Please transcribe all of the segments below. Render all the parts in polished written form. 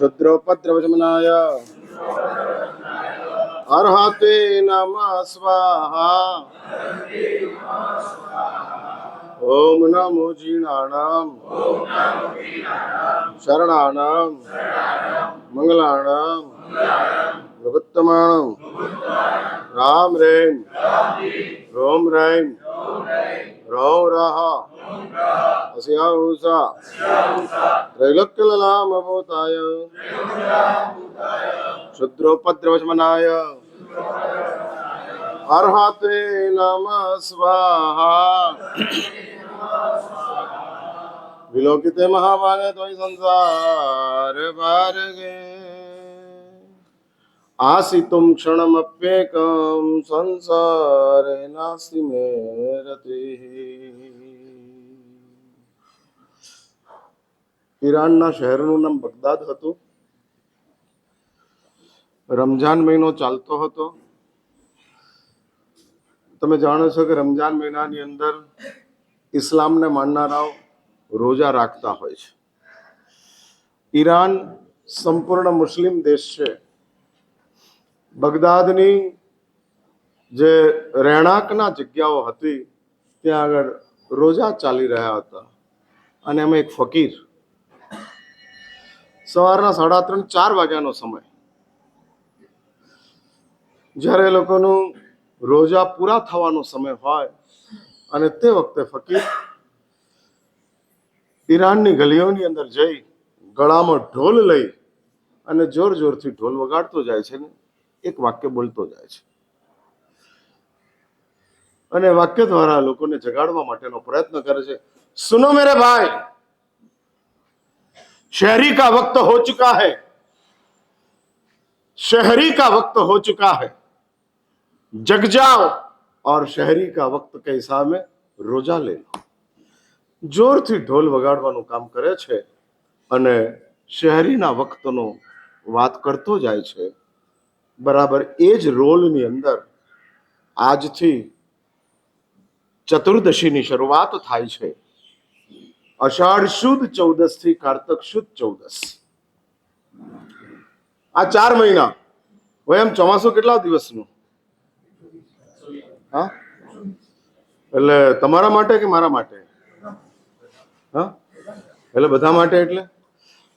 क्षुद्रोपद्रवशमनाय अर्हते नमः स्वाहा। ओम नमो जीर्णानां शरणानां मंगलानां भगवत्तमानं Ram RAM ROM RAM रौ रह अस्याहुषा त्रैलोक्यललामभूताय क्षुद्रोपद्रवशमनाय अर्हते नमः स्वाहा। विलोकिते महाभागे त्वयि संसार भारगे आसितुं क्षणमप्येकं संसारे नास्ति मे रतिः। ઈરાનના શહેરનું નામ બગદાદ હતું. રમજાન મહિનો ચાલતો હતો. તમે જાણો છો કે રમજાન મહિનાની અંદર ઇસ્લામને માનનારાઓ રોજા રાખતા હોય છે. ઈરાન સંપૂર્ણ મુસ્લિમ દેશ છે. બગદાદની જે રહેણાંકના જગ્યાઓ હતી ત્યાં આગળ રોજા ચાલી રહ્યા હતા અને એમાં એક ફકીર સવારના 3:30-4 વાગ્યાનો સમય, જ્યારે એ લોકોનું રોજા પૂરા થવાનો સમય હોય અને તે વખતે ફકીર ઈરાનની ગલીઓની અંદર જઈ ગળામાં ઢોલ લઈ અને જોર જોરથી ઢોલ વગાડતો જાય છે ને એક વાક્ય બોલતો જાય છે અને વાક્ય દ્વારા લોકોને જગાડવા માટેનો પ્રયત્ન કરે છે. સુનો મેરે ભાઈ, शहरी का वक्त हो चुका है, शहरी का वक्त हो चुका है, जग जाओ और शहरी का वक्त के हिसाब में रोजा ले लो. જોરથી ઢોલ વગાડવાનું કામ કરે છે અને શહેરીના વક્તનો વાત કરતો જાય છે. બરાબર એ જ રોલની અંદર આજથી ચતુર્દશીની શરૂઆત થાય છે. અષાઢ શુદ્ધ 14 થી કારતક શુદ્ધ 14. આ 4 મહિના હોય. એમ ચોમાસું કેટલા દિવસનું? હા, એટલે તમારા માટે કે મારા માટે? હા, એટલે બધા માટે. એટલે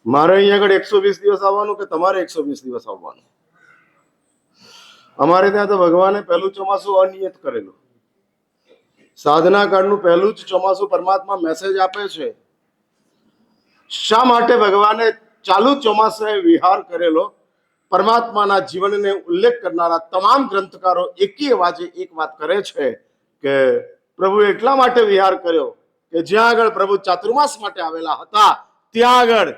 મારે અહીંયા આગળ 120 દિવસ આવવાનું કે તમારે 120 દિવસ આવવાનું? અમારે ત્યાં તો ભગવાને પહેલું ચોમાસું અનિયત કરેલું. સાધના કાળનું પહેલું જ ચોમાસું પરમાત્મા મેસેજ આપે છે. શા માટે ભગવાને ચાલુ ચોમાસે વિહાર કરેલો? પરમાત્માના જીવનને ઉલ્લેખ કરનારા તમામ ગ્રંથકારો એકી અવાજે એક વાત કરે છે કે પ્રભુ એટલા માટે વિહાર કર્યો કે જ્યાં આગળ પ્રભુ ચાતુર્માસ માટે આવેલા હતા ત્યાં આગળ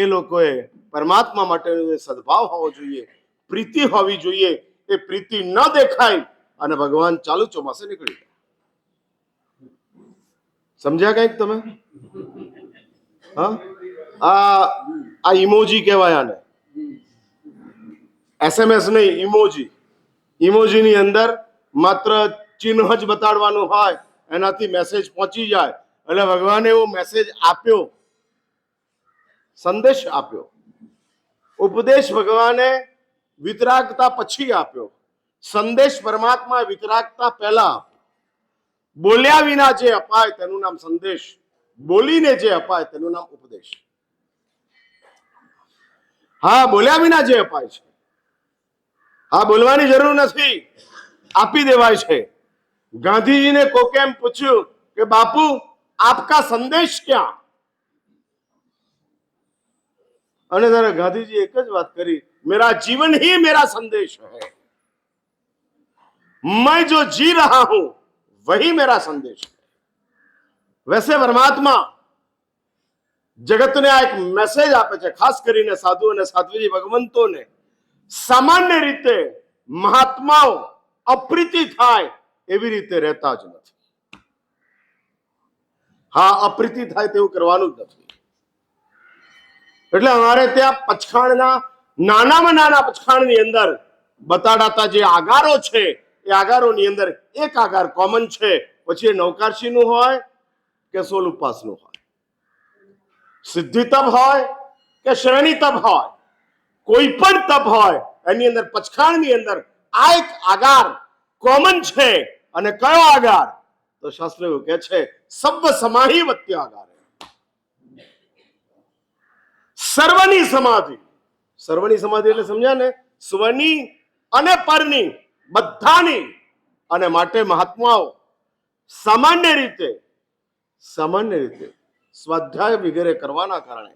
એ લોકોએ પરમાત્મા માટે સદભાવ હોવો જોઈએ, પ્રીતિ હોવી જોઈએ. એ પ્રીતિ ન દેખાય અને ભગવાન ચાલુ ચોમાસે નીકળી ગયા. સમજ્યા કઈક તમે? હા, આ ઇમોજી કહેવાય આને. SMS નહીં, ઇમોજી. ઇમોજીની અંદર માત્ર ચિહ્ન જ બતાડવાનું હોય, એનાથી મેસેજ પહોંચી જાય. એટલે ભગવાને એવો મેસેજ આપ્યો, સંદેશ આપ્યો. ઉપદેશ ભગવાને વિતરાગતા પછી આપ્યો, સંદેશ પરમાત્મા વિતરાગતા પહેલા આપ્યો. બોલ્યા વિના જે અપાય તેનું નામ સંદેશ, બોલીને જે અપાય તેનું નામ ઉપદેશ. હા, બોલ્યા વિના જે અપાય છે, હા, બોલવાની જરૂર નથી, આપી દેવાય છે. ગાંધીજીને કોકે એમ પૂછ્યું કે બાપુ આપકા સંદેશ ક્યાં? અને ત્યારે ગાંધીજી એક જ વાત કરી, મેરા જીવન ही मेरा संदेश है, मैं जो जी रहा हूं वही मेरा संदेश है. वैसे परमात्मा જગતને આ એક મેસેજ આપે છે, ખાસ કરીને સાધુ અને સાધ્વીજી ભગવંતોને. સામાન્ય રીતે મહાત્માઓ અપ્રીતિ થાય એવી રીતે રહેતા જ નથી. હા, અપ્રીતિ થાય તેવું કરવાનું જ નથી. એટલે અમારે ત્યાં પચખાણના નાનામાં નાના પચખાણની અંદર બતાડાતા જે આગારો છે એ આગારોની અંદર એક આગાર કોમન છે. પછી એ નવકારશીનું હોય કે 16 ઉપાસનું હોય, સિદ્ધિ તપ હોય કે શ્રેણી તપ હોય, કોઈ પણ તપ હોય એની અંદર પચખાણની અંદર આ એક આગાર કોમન છે. અને કયો આગાર? તો શાસ્ત્ર એવું કહે છે સર્વ સમાહિ વત્ય આગાર, સર્વની સમાધિ. સર્વની સમાધિ એટલે સમજ્યા ને? સ્વની અને પરની બધાની. અને માટે મહાત્માઓ સામાન્ય રીતે સ્વાધ્યાય વગેરે કરવાના કારણે,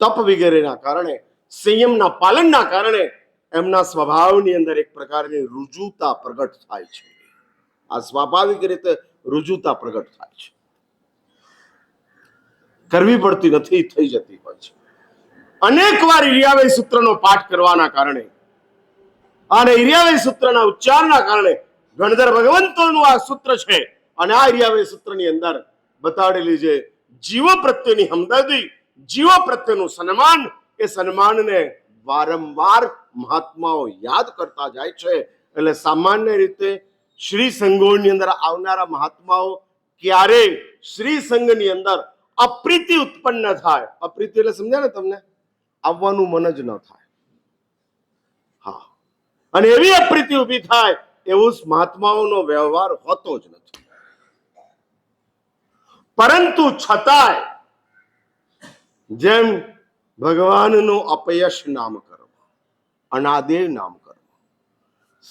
તપ વગેરેના કારણે, સંયમના પાલનના કારણે એમના સ્વભાવની અંદર એક પ્રકારની રુજુતા પ્રગટ થાય છે. આ સ્વાભાવિક રીતે રુજુતા પ્રગટ થાય છે. કરવી પડતી નથી, થઈ જતી હોય છે. અનેક વાર ઈર્યાવય સૂત્રનો પાઠ કરવાના કારણે અને ઈર્યાવય સૂત્રના ઉચ્ચારના કારણે ગણધર ભગવંતોનું આ સૂત્ર છે. અને આ ઈર્યાવય સૂત્રની અંદર બતાડેલી છે જીવો પ્રત્યેની હમદર્દી, જીવો પ્રત્યેનું સન્માન, એ સન્માનને વારંવાર મહાત્માઓ યાદ કરતા જાય છે. એટલે સામાન્ય રીતે શ્રી સંઘોની અંદર આવનારા મહાત્માઓ ક્યારેય શ્રી સંઘની અંદર અપ્રીતિ ઉત્પન્ન થાય. અપ્રીતિ એટલે સમજ્યા ને તમને? આવવાનું મન જ ન થાય. હા, અને એવી અપ્રીતિ ઉભી થાય એવું મહાત્માઓનો વ્યવહાર હોતો જ નથી. પરંતુ છતાંય જેમ ભગવાનનું અપયશ નામ કર્મ, અનાદેય નામ કર્મ,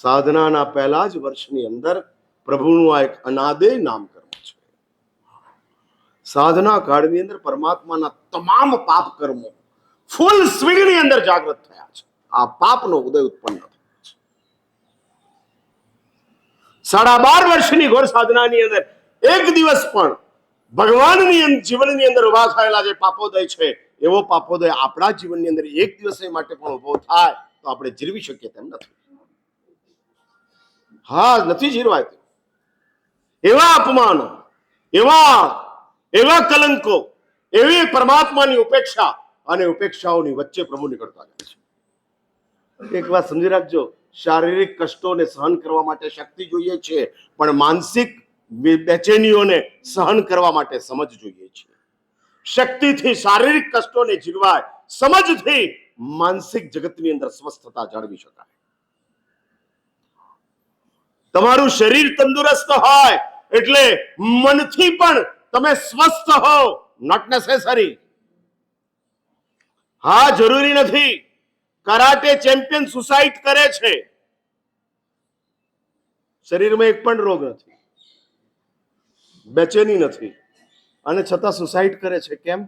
સાધનાના પહેલા જ વર્ષની અંદર પ્રભુનું આ એક અનાદેય નામ કર્મ છે. સાધના કાળની અંદર પરમાત્માના તમામ પાપ કર્મો ફૂલ સ્વિંગની અંદર જાગૃત થયા છે. આ પાપનો ઉદય ઉત્પન્ન થયો છે. 12.5 વર્ષની ઘોર સાધનાની અંદર એક દિવસ પણ ભગવાનની જીવનની અંદર ઉભા થયેલા જે પાપોદય છે, એવો પાપોદય આપણા જીવનની અંદર એક દિવસ માટે પણ ઉભો થાય તો આપણે જીરવી શકીએ તેમ નથી. હા, નથી જીરવાય. એવા અપમાનો, એવા કલંકો, એવી પરમાત્માની ઉપેક્ષા અને ઉપેક્ષાઓની વચ્ચે પ્રભુ નીકળતા જાય છે. એક વાત સમજી રાખજો, શારીરિક કષ્ટોને સહન કરવા માટે શક્તિ જોઈએ છે, પણ માનસિક બેચેનીઓને સહન કરવા માટે સમજ જોઈએ છે. શક્તિથી શારીરિક કષ્ટોને જીરવાય, સમજથી માનસિક જગતની અંદર સ્વસ્થતા જાળવી શકાય. તમારું શરીર તંદુરસ્ત હોય એટલે મનથી પણ તમે સ્વસ્થ હો, નોટ નેસેસરી. હા, જરૂરી નથી. કરાટે ચેમ્પિયન સુસાઇડ કરે છે, શરીરમાં એક પણ રોગ નથી, બેચેની નથી, અને છતાં સુસાઇડ કરે છે. કેમ?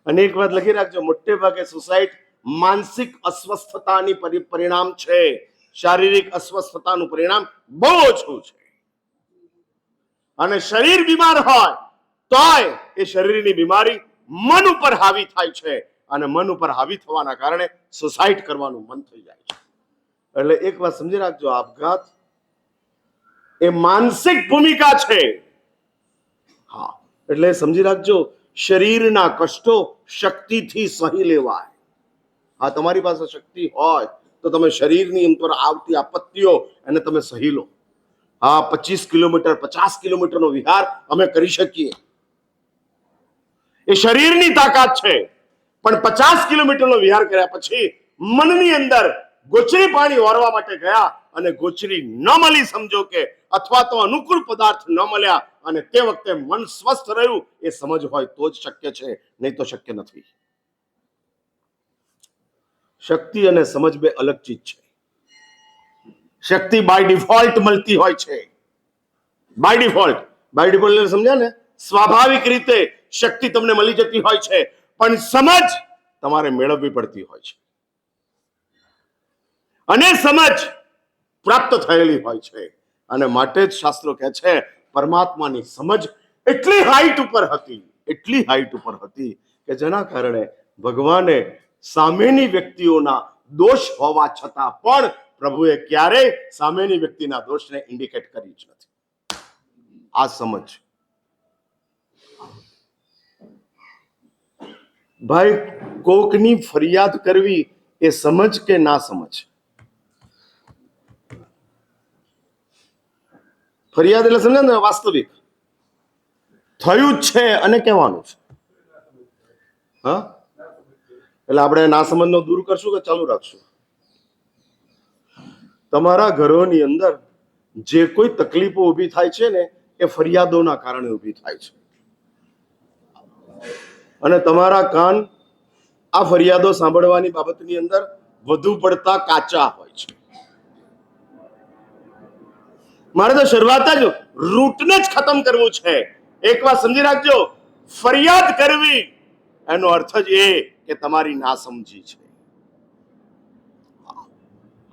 અને એક વાત લખી રાખજો, મોટે ભાગે સુસાઇડ માનસિક અસ્વસ્થતાની પરિણામ છે. શારીરિક અસ્વસ્થતાનું પરિણામ બહુ ઓછું છે. અને શરીર બીમાર હોય તોય એ શરીરની બીમારી મન ઉપર હાવી થાય છે, અને મન ઉપર હાવી થવાના કારણે સુસાઇડ કરવાનું મન થઈ જાય છે. એટલે એક વાત સમજી રાખજો, આપઘાત એ માનસિક ભૂમિકા છે. હા, એટલે સમજી રાખજો, શરીરના કષ્ટો શક્તિથી સહી લેવાય. હા, તમારી પાસે શક્તિ હોય તો તમે શરીરની અંદર આવતી આપત્તિઓ એને તમે સહી લો. હા, 25 કિલોમીટર 50 કિલોમીટરનો વિહાર અમે કરી શકીએ, એ શરીરની તાકાત છે. પણ 50 કિલોમીટરનો વિહાર કર્યા પછી મનની અંદર ગોચરી પાણી વારવા માટે ગયા અને ગોચરી ન મળી, સમજો કે, અથવા તો અનુકૂળ પદાર્થ ન મળ્યા, અને તે વખતે મન સ્વસ્થ રહ્યું, એ સમજ હોય તો જ શક્ય છે, નહીં તો શક્ય નથી. શક્તિ અને સમજ બે અલગ ચીજ છે. શક્તિ બાય ડિફોલ્ટ મળતી હોય છે. બાય ડિફોલ્ટ એટલે સમજ્યા ને? સ્વાભાવિક રીતે શક્તિ તમને મળી જતી હોય છે, પણ સમજ તમારે મેળવવી પડતી હોય છે. અને સમજ પ્રાપ્ત થયેલી હોય છે. અને માટે જ શાસ્ત્રો કહે છે પરમાત્માની સમજ એટલી હાઈટ ઉપર હતી કે જેના કારણે ભગવાને સામેની વ્યક્તિઓના દોષ હોવા છતાં પણ પ્રભુએ ક્યારેય સામેની વ્યક્તિના દોષને ઇન્ડિકેટ કરી જ નથી. આ સમજ. ભાઈ, કોકની ફરિયાદ કરવી એ સમજ કે ના સમજ? ફરિયાદ એટલે સમજે ને, વાસ્તવિક થયું જ છે અને કહેવાનું છે. હા, એટલે આપણે નાસમજનો દૂર કરશું કે ચાલુ રાખશું? તમારા ઘરોની અંદર જે કોઈ તકલીફો ઊભી થાય છે ને એ ફરિયાદોના કારણે ઊભી થાય છે, અને તમારા કાન આ ફરિયાદો સાંભળવાની બાબતની અંદર વધુ પડતા કાચા હોય છે. મારે તો શરૂઆત જ રૂટને જ ખતમ કરવું છે. એક વાત સમજી રાખજો, ફરિયાદ કરવી એનો અર્થ જ એ કે તમારી નાસમજી છે.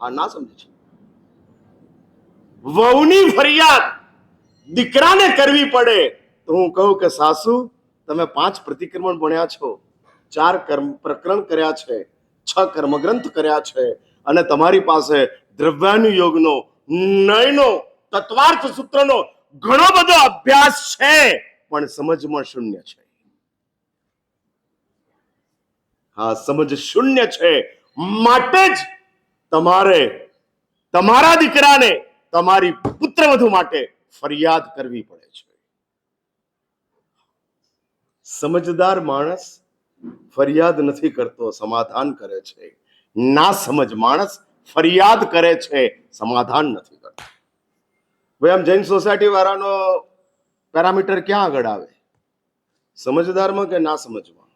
આ નાસમજી છે. વહુની ફરિયાદ દીકરાને કરવી પડે તો હું કહું કે સાસુ, તમે 5 પ્રતિક્રમણ ભણ્યા છો, 4 કર્મ પ્રકરણ કર્યા છે, 6 કર્મગ્રંથ કર્યા છે, અને તમારી પાસે દ્રવ્યાનુયોગનો, નયનો, તત્વાર્થ સૂત્રનો ઘણો બધો અભ્યાસ છે, પણ સમજમાં શૂન્ય છે. હા, સમજ શૂન્ય છે. માટે જ તમારે તમારા દીકરાને, તમારી પુત્રવધુ માટે ફરિયાદ કરવી પડે છે. સમજદાર માણસ ફરિયાદ નથી કરતો, સમાધાન કરે છે. ના સમજ માણસ ફરિયાદ કરે છે, સમાધાન નથી કરતો. ભાઈ, આમ જૈન સોસાયટી વાળાનો પેરામીટર ક્યાં આગળ આવે? સમજદારમાં કે ના સમજમાં?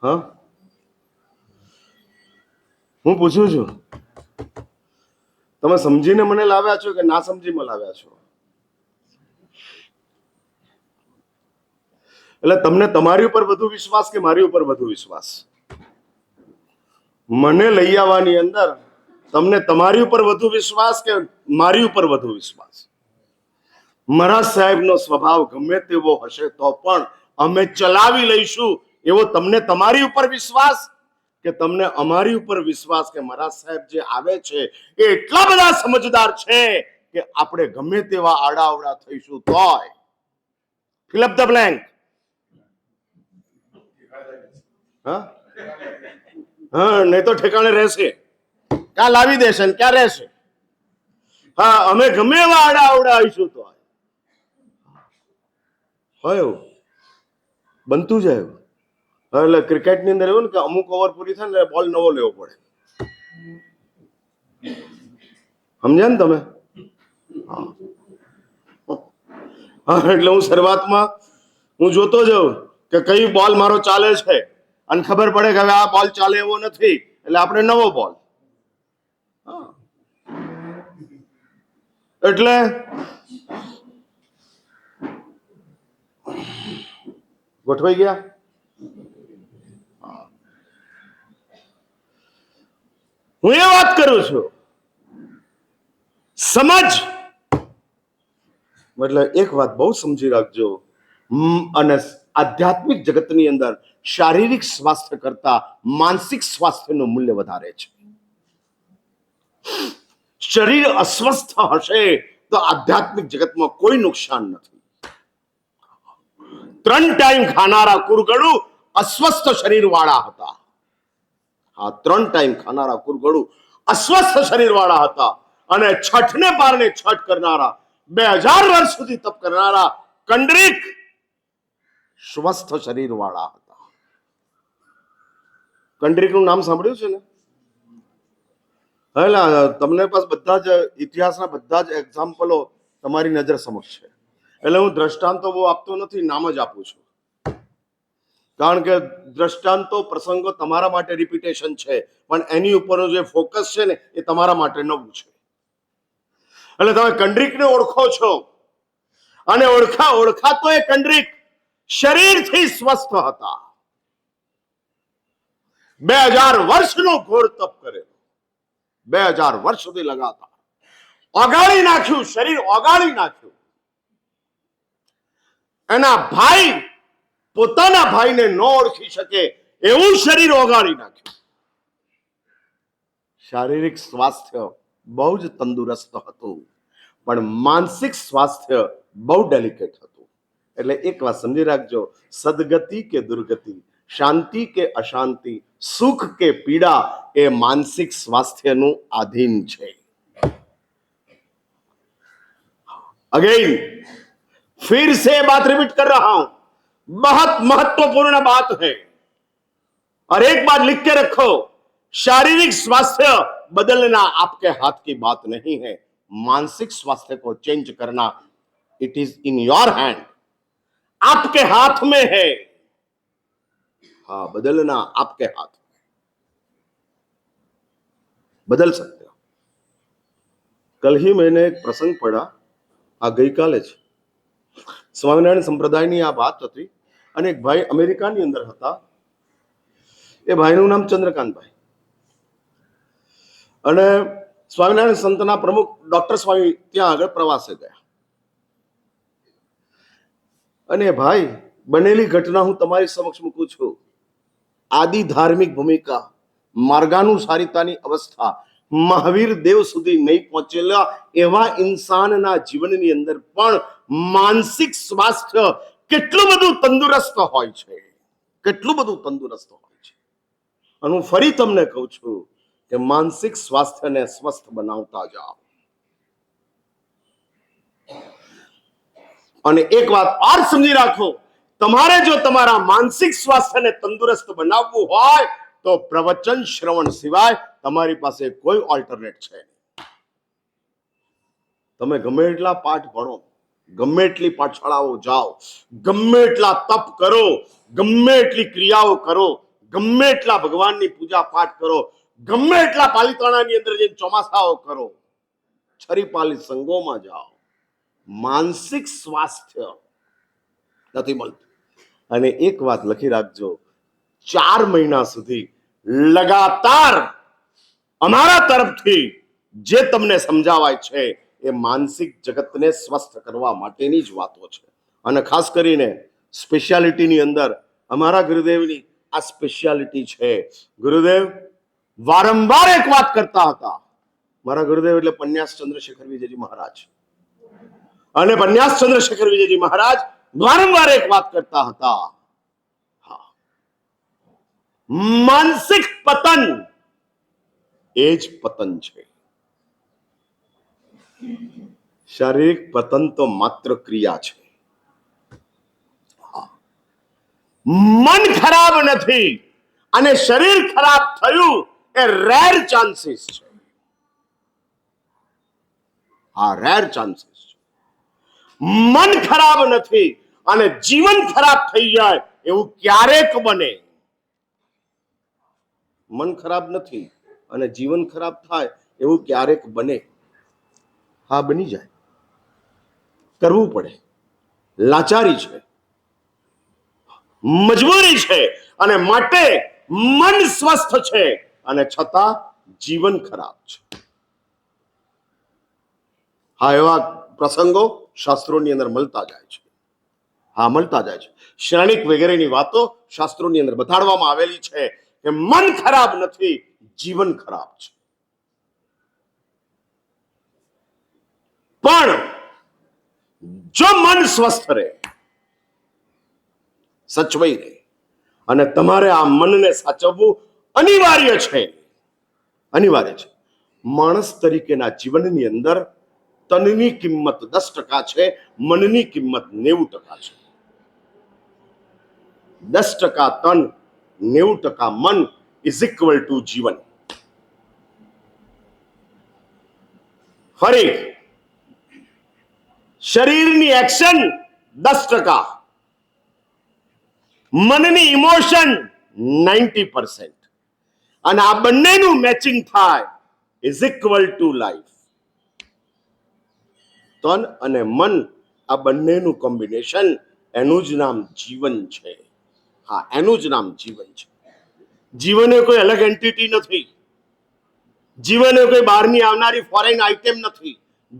હા, હું પૂછું છું, તમે સમજીને મને લાવ્યા છો કે ના સમજીમાં લાવ્યા છો? એટલે તમને તમારી ઉપર વધુ વિશ્વાસ કે મારી ઉપર વધુ વિશ્વાસ? મને લઈ આવવાની અંદર તમને તમારી ઉપર વધુ વિશ્વાસ કે મારી ઉપર વધુ વિશ્વાસ? મારા સાહેબનો સ્વભાવ ગમે તેવો હશે તો પણ અમે ચલાવી લઈશું એવો તમને તમારી ઉપર વિશ્વાસ કે તમને અમારી ઉપર વિશ્વાસ કે મારા સાહેબ જે આવે છે એ એટલા બધા સમજદાર છે કે આપણે ગમે તેવા આડાઅવડા થઈશું તોય ફિલ અપ ધ બ્લેન્ક. હા, નહીં તો ઠેકાણે રહેશે, ક્યાં લાવી દેશે ને ક્યાં રહેશે. હા, અમે ગમે એવા આડાઅવડા આવીશું તો હોય એવું બનતું જાય. એટલે ક્રિકેટની અંદર એવું ને કે અમુક ઓવર પૂરી થાય ને બોલ નવો લેવો પડે. સમજ્યા ને તમે? હા, એટલે હું શરૂઆતમાં હું જોતો જાઉં કે કઈ બોલ મારો ચાલે છે, અને ખબર પડે કે હવે આ બોલ ચાલે એવો નથી, એટલે આપણે નવો બોલ. એટલે ગોઠવાઈ ગયા. હું એ વાત કરું છું, સમજ. એટલે એક વાત બહુ સમજી રાખજો, અને આધ્યાત્મિક જગતની અંદર શારીરિક સ્વાસ્થ્ય કરતા માનસિક સ્વાસ્થ્યનું મૂલ્ય વધારે છે. શરીર અસ્વસ્થ હશે તો આધ્યાત્મિક જગતમાં કોઈ નુકસાન નથી. 3 ટાઈમ ખાનારા કુરગડુ અસ્વસ્થ શરીર વાળા હતા. હા, 3 ટાઈમ ખાનારા કુરગડુ અસ્વસ્થ શરીર વાળા હતા, અને છઠને પારણે છઠ કરનારા, 2000 વર્ષ સુધી તપ કરનારા કંડરીક સ્વસ્થ શરીર વાળા હતા. કંડરીકનું નામ સાંભળ્યું છે ને? એટલે તમને પાસ બધા જ ઇતિહાસના બધા જ એક્ઝામ્પલો તમારી નજર સમક્ષ છે. એટલે હું દ્રષ્ટાંતો બહુ આપતો નથી, નામ જ આપું છું, કારણ કે દ્રષ્ટાંતો પ્રસંગો તમારા માટે રિપીટેશન છે, પણ એની ઉપરનો જે ફોકસ છે ને એ તમારા માટે નવું છે. એટલે તમે કંડરીકને ઓળખો છો, અને ઓળખાતો એ કંડરીક શરીરથી સ્વસ્થ હતા. 2000 વર્ષનો ઘોર તપ કરે, 2000 વર્ષ સુધી લગાતાર ઓગાળી નાખ્યું, શરીર ઓગાળી નાખ્યું. એના ભાઈ પોતાના ભાઈને ન ઓળખી શકે એવું શરીર ઓગાળી નાખ્યું. શારીરિક સ્વાસ્થ્ય બહુ જ તંદુરસ્ત હતું, પણ માનસિક સ્વાસ્થ્ય બહુ ડેલિકેટ હતું. એટલે એક વાત સમજી રાખજો, સદગતિ કે દુર્ગતિ, શાંતિ કે અશાંતિ, સુખ કે પીડા એ માનસિક સ્વાસ્થ્યનું આધીન છે. અગેન फिर से बात रिपीट कर रहा हूं, बहुत महत्वपूर्ण बात है और एक बात लिख के रखो, शारीरिक स्वास्थ्य बदलना आपके हाथ की बात नहीं है, मानसिक स्वास्थ्य को चेंज करना it is in your hand, आपके हाथ में है। हाँ, बदलना आपके हाथ में, बदल सकते हो। कल ही मैंने एक प्रसंग पढ़ा, આ ગઈકાલે જ સ્વામિનારાયણ સંપ્રદાયની આ વાત હતી અને એક ભાઈ અમેરિકાની અંદર હતા, એ ભાઈનું નામ ચંદ્રકાંતભાઈ, અને સ્વામિનારાયણ સંતના પ્રમુખ ડોક્ટર સ્વામી ત્યાં આગળ પ્રવાસે ગયા અને ભાઈ બનેલી ઘટના હું તમારી સમક્ષ મૂકું છું। આદિ ધાર્મિક ભૂમિકા, માર્ગાનુસારિતાની અવસ્થા મહાવીર દેવ સુધી નહીં પહોંચેલા એવા ઇન્સાનના જીવનની અંદર પણ માનસિક સ્વાસ્થ્ય કેટલું બધું તંદુરસ્ત હોય છે, કેટલું બધું તંદુરસ્ત હોય છે। અને હું ફરી તમને કહું છું કે માનસિક સ્વાસ્થ્યને સ્વસ્થ બનાવતા જાઓ। અને એક વાત ઓર સમજી રાખો, તમારે જો તમારા માનસિક સ્વાસ્થ્યને તંદુરસ્ત બનાવવું હોય તો પ્રવચન શ્રવણ સિવાય તમારી પાસે કોઈ ઓલ્ટરનેટ છે નહીં। તમે ગમે એટલા પાઠ ભણો, ગમે એટલી પાઠશાળાઓ જાઓ, ગમે એટલા તપ કરો, ગમે એટલી ક્રિયાઓ કરો, ગમે એટલા ભગવાનની પૂજા પાઠ કરો, ગમે એટલા પાલિતાણાની અંદર જઈને ચોમાસાઓ કરો, છરીપાલી સંઘોમાં જાઓ, માનસિક સ્વાસ્થ્ય નથી મળતું। અને એક વાત લખી રાખજો, 4 મહિના સુધી લગાતાર અમારા તરફથી જે તમને સમજાવાય છે એ માનસિક જગતને સ્વસ્થ કરવા માટેની જ વાતો છે। અને ખાસ કરીને સ્પેશિયાલિટીની અંદર અમારા ગુરુદેવની આ સ્પેશિયાલિટી છે। ગુરુદેવ વારંવાર એક વાત કરતા હતા, મારા ગુરુદેવ એટલે પન્યાસ ચંદ્રશેખર વિજયજી મહારાજ, અને પન્યાસ ચંદ્રશેખર વિજયજી મહારાજ વારંવાર એક વાત કરતા હતા, માનસિક પતન એ જ પતન છે, શારીરિક પતન તો માત્ર ક્રિયા છે। મન ખરાબ નથી અને શરીર ખરાબ થયું એ રેર ચાન્સીસ છે, હા રેર ચાન્સીસ છે। મન ખરાબ નથી અને જીવન ખરાબ થઈ જાય એવું ક્યારેક બને? મન ખરાબ નથી અને જીવન ખરાબ થાય એવું ક્યારેક બને? હા, બની જાય, કરવું પડે, લાચારી છે, મજબૂરી છે, અને માટે મન સ્વસ્થ છે અને છતાં જીવન ખરાબ છે। હા, એવા પ્રસંગો શાસ્ત્રોની અંદર મળતા જાય છે, હા મળતા જાય છે। શ્રેણિક વગેરેની વાતો શાસ્ત્રોની અંદર બતાડવામાં આવેલી છે કે મન ખરાબ નથી, જીવન ખરાબ છે। પણ જો મન સ્વસ્થ રહે, સચવાઈ રહે, અને તમારે આ મનને સાચવવું અનિવાર્ય છે, અનિવાર્ય છે। માણસ તરીકેના જીવનની અંદર તનની કિંમત 10% છે, મનની કિંમત 90% છે। 10% તન, 90% મન ઇઝ ઇક્વલ ટુ જીવન। ફરી શરીરની એક્શન 10%, મનની ઇમોશન 90%, અને આ બંનેનું મેચિંગ થાય ઇઝ ઇક્વલ ટુ લાઈફ। તન અને મન આ બંનેનું કોમ્બિનેશન, એનું જ નામ જીવન છે। હા, એનું જ નામ જીવન છે। જીવન એ કોઈ અલગ એન્ટિટી નથી, જીવન એ કોઈ બહારની આવનારી ફોરેન આઇટમ નથી,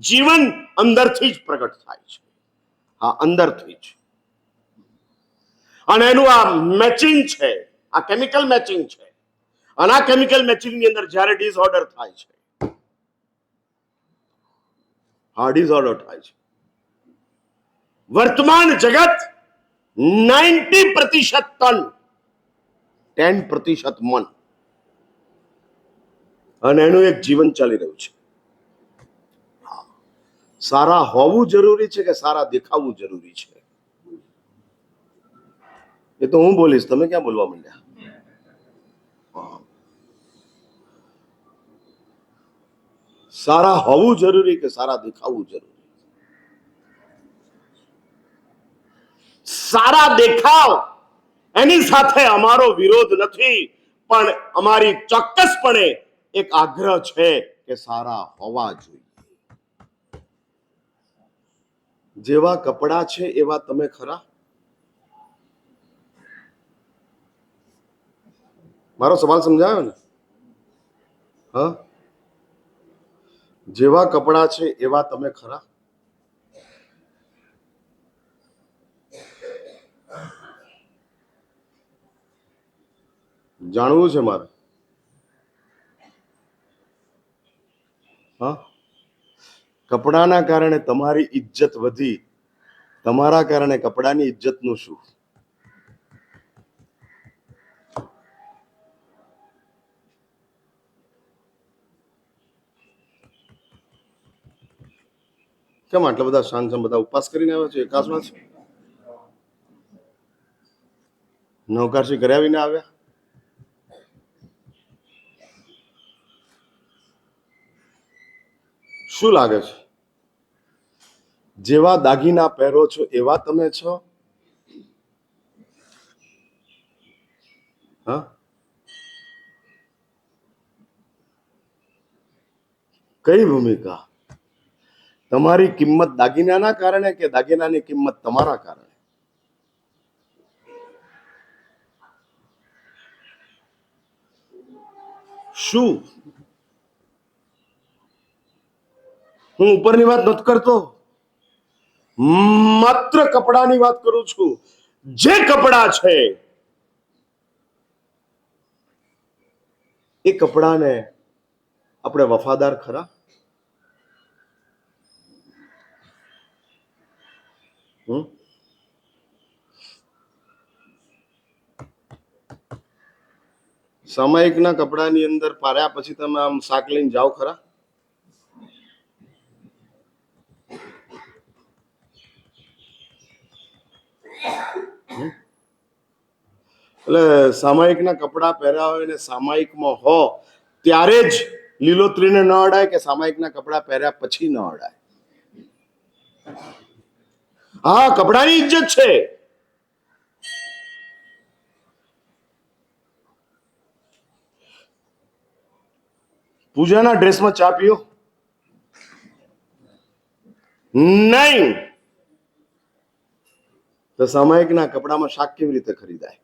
જીવન અંદરથી જ પ્રગટ થાય છે, હા અંદરથી જ। અને એનું આ મેચિંગ છે, આ કેમિકલ મેચિંગ છે, અને આ કેમિકલ મેચિંગ ની અંદર જ્યારે ડિસઓર્ડર થાય છે, હા ડિસઓર્ડર થાય છે। વર્તમાન જગત 90% તન, 10% મન, અને એનું એક જીવન ચાલી રહ્યું છે। સારા હોવું જરૂરી છે કે સારા દેખાવું જરૂરી છે? એ તો હું બોલીશ, તમે ક્યાં બોલવા માંડ્યા? સારા હોવું જરૂરી કે સારા દેખાવું જરૂરી? સારા દેખાવ એની સાથે અમારો વિરોધ નથી, પણ અમારી ચોક્કસપણે એક આગ્રહ છે કે સારા હોવા જોઈએ. જેવા કપડા છે એવા તમે ખરા? મારો સવાલ સમજાયો ને? હા, જેવા કપડા છે એવા તમે ખરા? જાણવું છે મારે. હા, કપડાના કારણે તમારી ઇજ્જત વધી, તમારા કારણે કપડાની ઇજ્જતનું શું? કેમ આટલા બધા શાંત છે? બધા ઉપવાસ કરીને આવ્યા છે? એકાસમાં છે? નવકારશી કર્યા વિના આવ્યા? શું લાગે છે? જેવા દાગીના પહેરો છો એવા તમે છો? હા, કઈ ભૂમિકા? તમારી કિંમત દાગીનાના કારણે કે દાગીનાની કિંમત તમારા કારણે? શું? હું ઉપરની વાત નથી કરતો, માત્ર કપડાની વાત કરું છું. જે કપડા છે એ કપડાને આપણે વફાદાર ખરા? સામાયિકના કપડાની અંદર પાર્યા પછી તમે આમ શાક લઈને જાઓ ખરા? એટલે સામાયિકના કપડા પહેર્યા હોય ને સામાયિકમાં હો ત્યારે જ લીલોતરીને ન અડાય કે સામાયિકના કપડા પહેર્યા પછી ન અડાય? હા, કપડાની ઇજ્જત છે. પૂજાના ડ્રેસમાં ચા પીઓ? નહીં. તો સામાયિકના કપડામાં શાક કેવી રીતે ખરીદાય?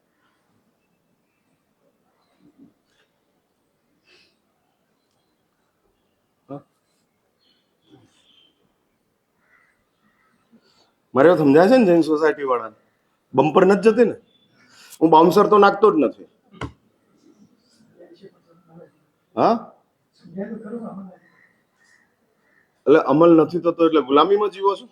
મારે સમજાય છે ને જૈન સોસાયટી વાળાને? બમ્પર નથી જતી ને? હું બાઉન્સર તો નાખતો જ નથી. હા, એટલે અમલ નથી થતો એટલે ગુલામીમાં જીવો છો?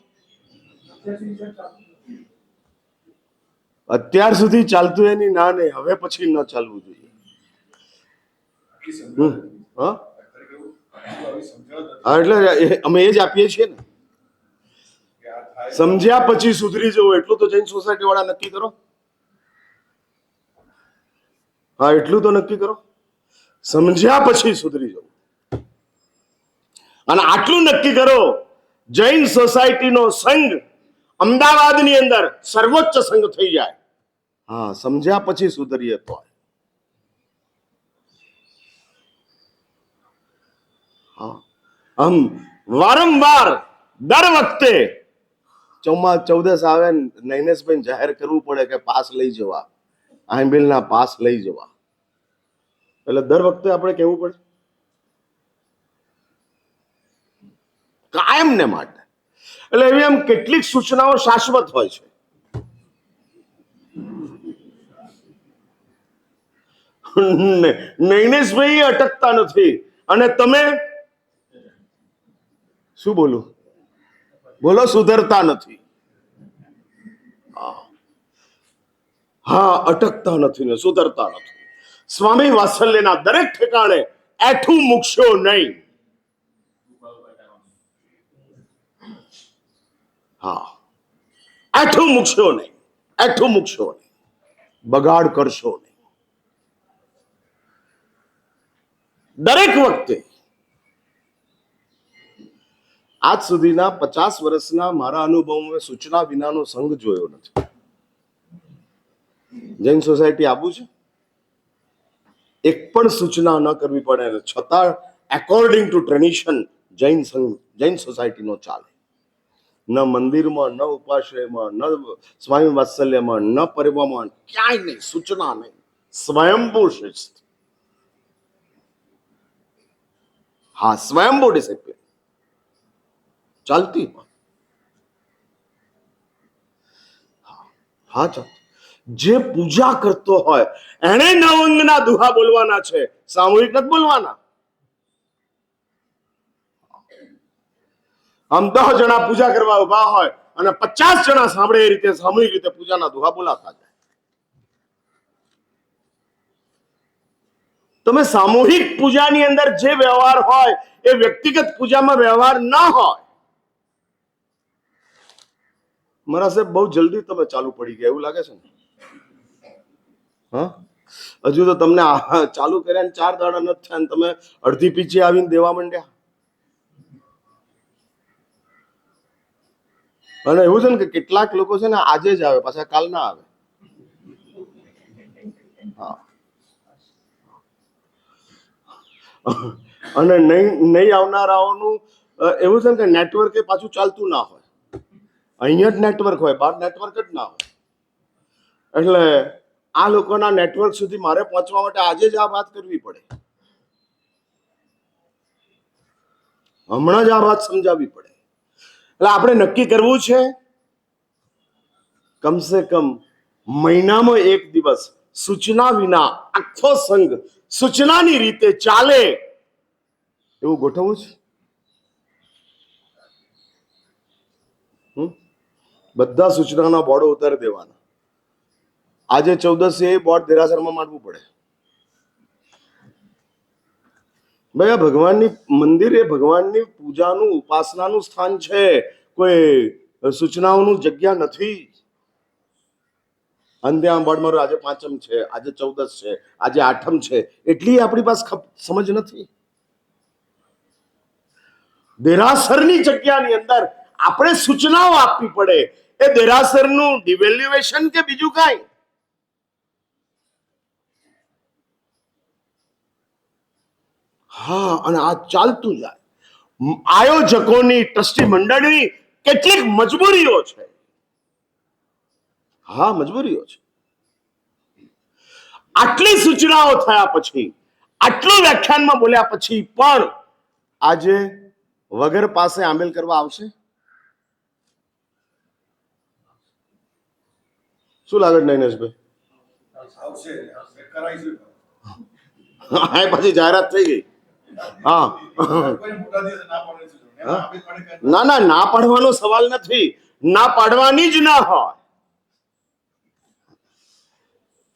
અત્યાર સુધી ચાલતું એની ના નહીં, હવે પછી ન ચાલવું જોઈએ. હા, એટલે અમે એ જ આપીએ છીએ ને. સમજ્યા પછી સુધરી જવું એટલું તો જૈન સોસાયટી વાળા નક્કી કરો. હા, એટલું તો નક્કી કરો. સમજ્યા પછી સુધરી જવું. અને આટલું નક્કી કરો, જૈન સોસાયટીનો સંઘ અમદાવાદની અંદર સર્વોચ્ચ સંઘ થઈ જાય. હા, સમજ્યા પછી સુધરીએ તો. હા, આમ વારંવાર દર વખતે ચૌદસ આવે નૈનેશભાઈ જાહેર કરવું પડે કે પાસ લઈ જવા, આંબિલના પાસ લઈ જવા. એટલે દર વખતે આપણે કહેવું પડે કાયમ ને માટે. એટલે એવી એમ કેટલીક સૂચનાઓ શાશ્વત હોય છે. નૈનેશભાઈ અટકતા નથી અને તમે શું બોલું? બોલો, સુધરતા નથી. હા, અટકતા નથી ને સુધરતા નથી. સ્વામી વાત્સલ્યના દરેક ઠેકાણે એઠું મૂકશો નહીં. હા, આઠું મૂકશો નહીં, આઠું મૂકશો નહીં, બગાડ કરશો નહીં. દરેક વખતે આજ સુધીના 50 વર્ષના મારા અનુભવમાં સૂચના વિનાનો સંઘ જોયો નથી. જૈન સોસાયટી આવું છે, એક પણ સૂચના ન કરવી પડે, છતાં એકોર્ડિંગ ટુ ટ્રેડિશન જૈન સંઘ, જૈન સોસાયટીનો ચાલે. ન મંદિરમાં, ન ઉપાશ્રયમાં, ન સ્વામી વાત્સલ્યમાં, ન પરિવારમાં, ક્યાંય નહીં, સૂચના નહીં, સ્વયંભૂ શિસ્ત. હા, સ્વયંભૂ ડિસિપ્લિન ચાલતી. હા, ચાલ. જે પૂજા કરતો હોય એને નવંગના દુહા બોલવાના છે, સામૂહિક નથી બોલવાના. આમ 10 જણા પૂજા કરવા ઉભા હોય અને 50 જણા સાંભળે એ રીતે સામૂહિક રીતે પૂજાના દુહા બોલાતા જાય. તમે સામૂહિક પૂજાની અંદર જે વ્યવહાર હોય એ વ્યક્તિગત પૂજામાં વ્યવહાર ના હોય. મારા સાહેબ બહુ જલ્દી તમે ચાલુ પડી ગયા એવું લાગે છે ને? હા, હજુ તો તમને ચાલુ કર્યા 4 દાડા નથી થયા અને તમે અડધી પીછી આવીને દેવા માંડ્યા. અને એવું છે ને કે કેટલાક લોકો છે ને આજે જ આવે, પાછા કાલ ના આવે. હા, અને નહીં આવનારાઓનું એવું છે ને કે નેટવર્ક એ પાછું ચાલતું ના હોય. અહીંયા જ નેટવર્ક હોય, બહાર નેટવર્ક જ ના હોય. એટલે આ લોકોના નેટવર્ક સુધી મારે પહોંચવા માટે આજે જ આ વાત કરવી પડે, હમણાં જ આ વાત સમજાવવી પડે. એટલે આપણે નક્કી કરવું છે કમસે કમ મહિનામાં 1 દિવસ સૂચના વિના આખો સંઘ સૂચનાની રીતે ચાલે એવું ગોઠવવું છે. બધા સૂચનાના બોર્ડો ઉતારી દેવાના. આજે 14 એ બોર્ડ દેરાસરમાં માંડવું પડે. ભાઈ, આ ભગવાનની મંદિર એ ભગવાનની પૂજાનું, ઉપાસનાનું સ્થાન છે, કોઈ સૂચનાઓનું જગ્યા નથી. અને ત્યાં બોર્ડમાં આજે 5મ છે, આજે 14 છે, આજે 8મ છે, એટલી આપણી પાસે સમજ નથી. દેરાસરની જગ્યાની અંદર આપણે સૂચનાઓ આપવી પડે. એ દેરાસરનું ડિવેલ્યુએશન કે બીજું કાંઈ. હા, અને આ ચાલતું જાય. આયોજકોની, ટ્રસ્ટી મંડળની કેટલીક મજબૂરીઓ છે. હા, મજબૂરીઓ છે. આટલી સૂચનાઓ થયા પછી, આટલું વ્યાખ્યાનમાં બોલ્યા પછી પણ આજે વગર પાસે આમેલ કરવા આવશે? શું લાગે નૈનેશભાઈ? હા, પછી જાહેરાત થઈ ગઈ. હા, ના ના, ના પાડવાનો સવાલ નથી, ના પાડવાની જ ના હોય.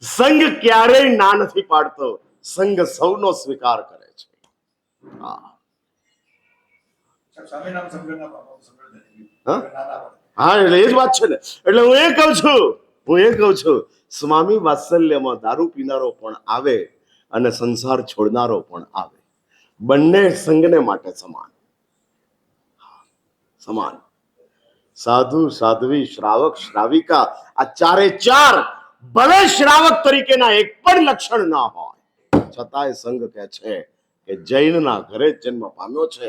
સંઘ ક્યારેય ના નથી પાડતો, સંઘ સૌનો સ્વીકાર કરે છે. હા, એટલે એ જ વાત છે ને. એટલે હું એ કહું છું સ્વામી વાત્સલ્યમાં દારૂ પીનારો પણ આવે અને સંસાર છોડનારો પણ આવે. બંને સંઘને માટે સમાન. સમાન. સાધુ, સાધ્વી, શ્રાવક, શ્રાવિકા, આ 4 ભલે શ્રાવક તરીકેના એક પણ લક્ષણ ના હોય, છતાંય સંઘ કહે છે કે જૈનના ઘરે જન્મ પામ્યો છે,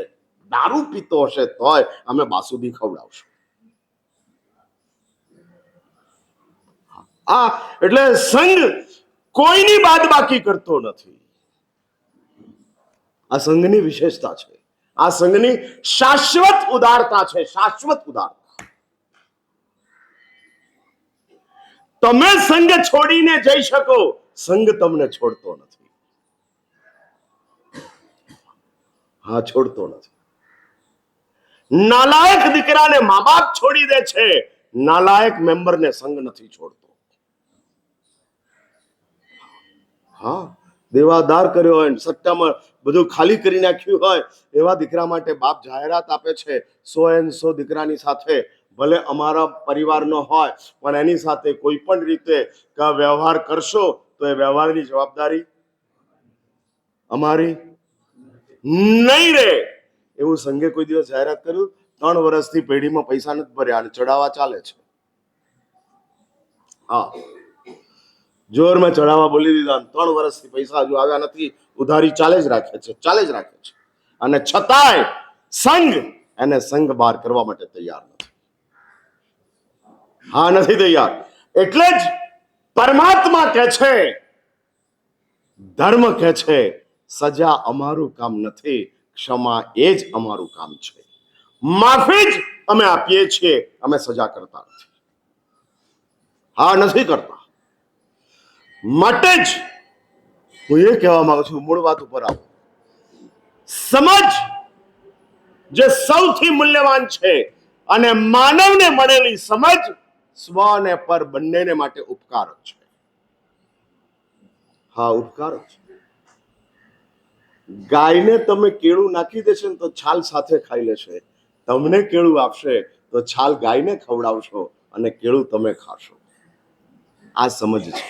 દારૂ પીતો હશે તોય અમે બાસુદી ખવડાવશું. આ એટલે સંઘ કોઈની બાદબાકી કરતો નથી. આ સંઘની વિશેષતા છે, આ સંઘની શાશ્વત ઉદારતા છે. શાશ્વત ઉદારતા. તમે સંઘ છોડીને જઈ શકો, સંઘ તમને છોડતો નથી. હા, છોડતો નથી. નાલાયક દીકરાને મા બાપ છોડી દે છે, નાલાયક મેમ્બરને સંઘ નથી છોડતો. હા, દેવાદાર કર્યો હોય, સટ્ટામાં બધું ખાલી કરી નાખ્યું હોય એવા દીકરા માટે બાપ જાહેરાત આપે છે 100 દીકરાની સાથે ભલે અમારા પરિવારનો હોય, પણ એની સાથે કોઈ પણ રીતે વ્યવહાર કરશો તો એ વ્યવહારની જવાબદારી અમારી નહીં રહે. એવું સંઘે કોઈ દિવસ જાહેરાત કર્યું? 3 વર્ષથી પેઢીમાં પૈસા નથી ભર્યા અને ચડાવવા ચાલે છે. હા, જોરમાં ચડાવવા બોલી દીધા. 3 વર્ષથી પૈસા હજુ આવ્યા નથી, ઉધારી ચાલે જ રાખે છે. અને છતાંય સંઘ એને સંઘ બહાર કરવા માટે તૈયાર નથી. હા, નથી તૈયાર. એટલે જ પરમાત્મા કહે છે, ધર્મ કહે છે, સજા અમારું કામ નથી, ક્ષમા એ જ અમારું કામ છે. માફી જ અમે આપીએ છીએ, અમે સજા કરતા નથી. હા, નથી કરતા. માટે જ હું એ કહેવા માંગુ છું, મૂળ વાત ઉપર આવો. સમજ જે સૌથી મૂલ્યવાન છે, અને માનવને મળેલી સમજ સ્વ અને પર બંનેને માટે ઉપકાર છે. હા, ઉપકાર છે. ગાયને તમે કેળું નાખી દેશે ને તો છાલ સાથે ખાઈ લેશે. તમને કેળું આપશે તો છાલ ગાયને ખવડાવશો અને કેળું તમે ખાશો. આ સમજ છે.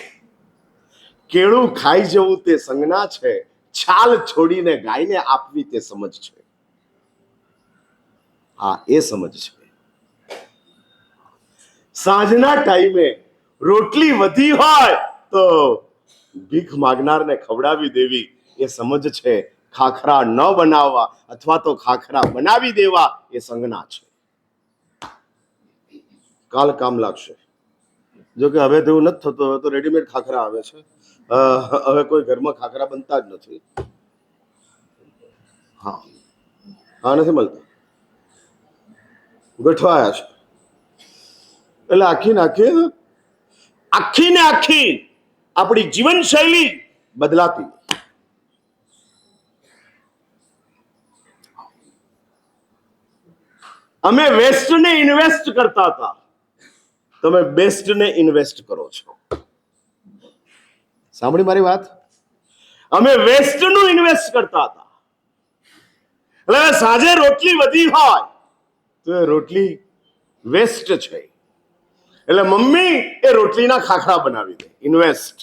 કેળું ખાઈ જવું તે સંજ્ઞા છે, છાલ છોડીને ગાયને આપવી તે સમજ છે. હા, એ સમજ છે. સાંજના ટાઈમે રોટલી વધી હોય તો ભીખ માગનારને ખવડાવી દેવી એ સમજ છે. ખાખરા ન બનાવવા અથવા તો ખાખરા બનાવી દેવા એ સંજ્ઞા છે. કાલ કામ લાગશે. જો કે હવે તેવું નથી થતું. હવે તો રેડીમેડ ખાખરા આવે છે. હવે કોઈ ઘરમાં ખાખરા બનતા જ નથી. હા, હા, નથી મળતા, ગોઠવાયા છે. એટલે આખી ને આખી આપણી જીવનશૈલી બદલાતી. અમે વેસ્ટને ઇન્વેસ્ટ કરતા હતા, તમે બેસ્ટને ઇન્વેસ્ટ કરો છો. સાંભળી મારી વાત? અમે વેસ્ટનું ઇન્વેસ્ટ કરતા હતા. એટલે સાંજે રોટલી વધી હોય તો એ રોટલી વેસ્ટ છે. એટલે મમ્મી એ રોટલીના ખાખરા બનાવી દે. ઇન્વેસ્ટ.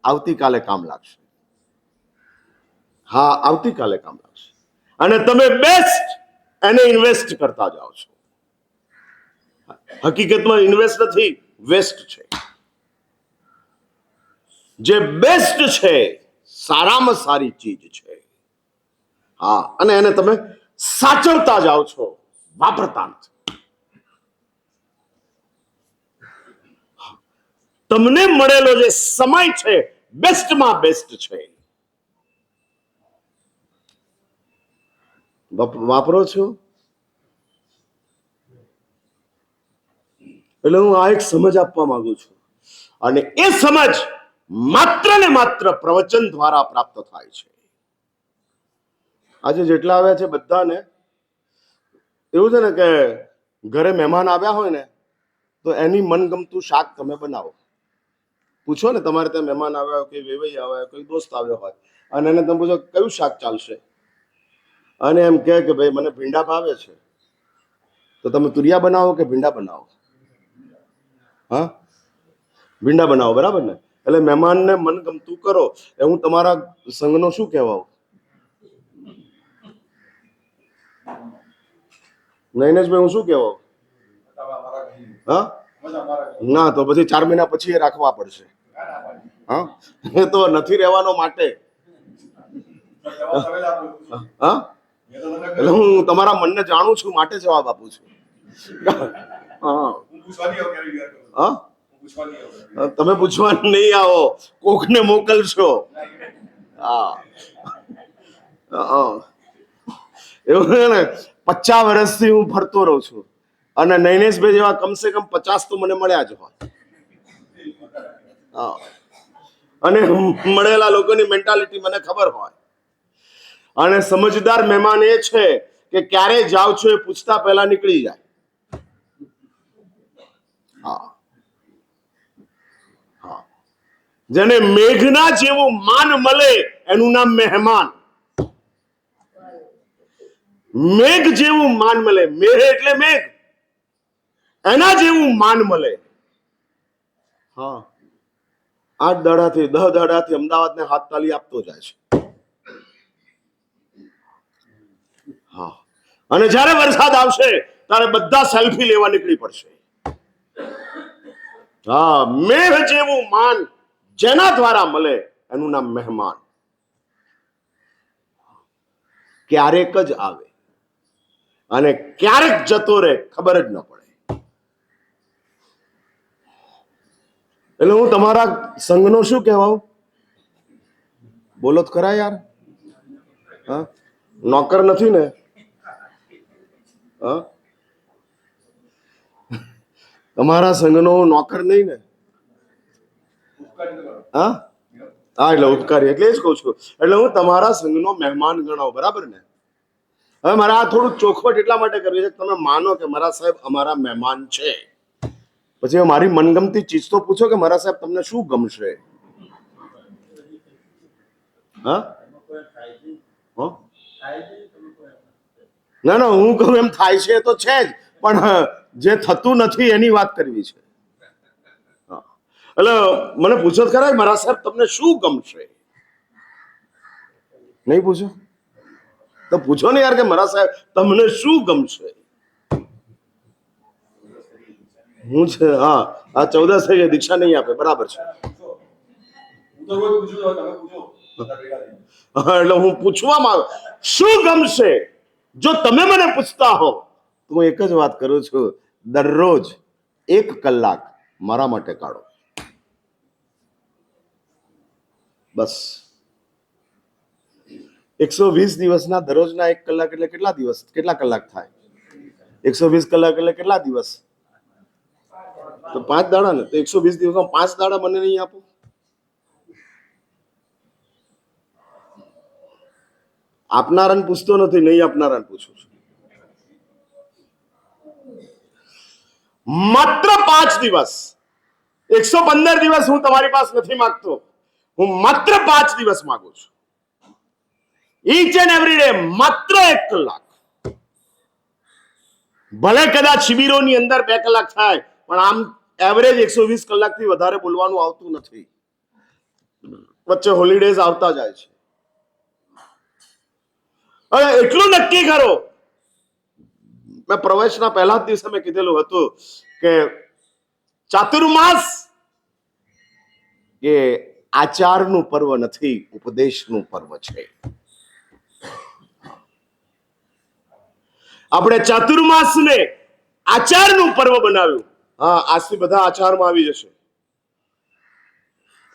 આવતીકાલે કામ લાગશે. હા, આવતીકાલે કામ લાગશે. અને તમે બેસ્ટ એને ઇન્વેસ્ટ કરતા જાઓ છો. હકીકતમાં ઇન્વેસ્ટ નથી, વેસ્ટ છે. જે બેસ્ટ છે, સારામાં સારી ચીજ છે. હા, અને એને તમે સાચવતા જાઓ છો, વાપરતા નથી. તમને મળેલો જે સમય છે, બેસ્ટમાં બેસ્ટ છે. વાપરો છો. એટલે હું આ એક સમજ આપવા માંગુ છું, અને એ સમજ માત્ર ને માત્ર પ્રવચન દ્વારા પ્રાપ્ત થાય છે. આજે જેટલા આવ્યા છે બધાને એવું છે ને કે ઘરે મહેમાન આવ્યા હોય ને તો એની મનગમતું શાક તમે બનાવો. પૂછો ને, તમારે ત્યાં મહેમાન આવ્યા હોય, કોઈ વેવાઈ આવ્યા હોય, કોઈ દોસ્ત આવ્યો હોય, અને એને તમે પૂછો કયું શાક ચાલશે, અને એમ કહે કે ભાઈ મને ભીંડા ભાવે છે, તો તમે તુરિયા બનાવો કે ભીંડા બનાવો? હા, ભીંડા બનાવો, બરાબર ને? એટલે મહેમાનને મનગમતું કરો. એ હું તમારા સંઘનો શું કહેવાઉં? નૈનેશભાઈ, હું શું કહેવાઉં? હા, ના તો પછી 4 મહિના પછી એ રાખવા પડશે. હા, એ તો નથી રહેવાનો માટે. હા, એટલે હું તમારા મનને જાણું છું માટે જવાબ આપું છું. હા, તમે પૂછવા નહીં આવો, કોકને મોકલશો. હા, એવું છે ને. 50 વર્ષથી હું ફરતો રહું છું, અને નૈનેશભાઈ જેવા કમસે કમ 50 તો મને મળ્યા જ હોય. હા, અને મળેલા લોકોની મેન્ટાલિટી મને ખબર હોય. અને સમજદાર મહેમાન એ છે કે ક્યારે જાવ છો એ પૂછતા પહેલા નીકળી જાય. હા, હા. જેને મેઘના જેવું માન મળે એનું નામ મહેમાન. મેઘ જેવું માન મળે. મેઘ એટલે મેઘ. એના જેવું માન મળે. હા, 8 દાડાથી 10 દાડાથી અમદાવાદને હાથ તાલી આપતો જાય છે. હા, અને જ્યારે વરસાદ આવશે ત્યારે બધા સેલ્ફી લેવા નીકળી પડશે. હા, મેઘ જેવું માન જેના દ્વારા મળે એનું નામ મહેમાન. ક્યારેક જ આવે અને ક્યારેક જતો રહે, ખબર જ ન પડે. એટલે હું તમારા સંઘનો શું કહેવાઉં? બોલો તો ખરા યાર. હા, નોકર નથી ને? હા, તમારા સંઘનો નોકર નહીં ને? હા હા, એટલે ઉપકારી, એટલે જ કહું છું. એટલે હું તમારા સંઘનો મહેમાન ગણાવ, બરાબર ને? હવે મારે આ થોડું ચોખવટ એટલા માટે કરવી છે કે તમે માનો કે મારા સાહેબ અમારા મહેમાન છે. પછી મારી મનગમતી ચીજ તો પૂછો કે મારા સાહેબ તમને શું ગમશે? હા, ના ના, હું કહું એમ થાય છે તો છે જ, પણ જે થતું નથી એની વાત કરવી છે. એટલે મને પૂછો ખરા મારા સાહેબ તમને શું ગમશે? નહીં પૂછો તો પૂછો ને યાર કે મારા સાહેબ તમને શું ગમશે? હું છે. હા, આ 14 થઈ ગઈ, દીક્ષા નહીં આપે, બરાબર છે. એટલે હું પૂછવા માંગુ શું ગમશે? જો તમે મને પૂછતા હો તો હું એક જ વાત કરું છું, દરરોજ 1 કલાક મારા માટે કાઢો, બસ. 120 દિવસના દરરોજના 1 કલાક એટલે કેટલા દિવસ, કેટલા કલાક થાય? 120 કલાક એટલે કેટલા દિવસ? તો 5 દાડા ને. તો 120 દિવસમાં 5 દાડા મને નહીં આપો? આપનારાને પૂછતો નથી, નહીં આપનારાને પૂછું છું. માત્ર 5 દિવસ, 115 દિવસ હું તમારી પાસે નથી માંગતો, હું માત્ર 5 દિવસ માંગુ છું. ઈચ એન્ડ એવરી ડે માત્ર 1 કલાક. ભલે કદાચ શિબિરોની અંદર 2 કલાક થાય, પણ આમ એવરેજ 120 કલાકથી વધારે બોલવાનું આવતું નથી. વચ્ચે હોલિડેઝ આવતા જાય છે. હવે એટલું નક્કી કરો, મેં પ્રવેશના પહેલા જ દિવસે મેં કીધેલું હતું કે ચાતુર્માસ એ આચારનું પર્વ નથી, ઉપદેશનું પર્વ છે. આપણે ચાતુર્માસને આચારનું પર્વ બનાવ્યું. હા, આજથી બધા આચારમાં આવી જશે,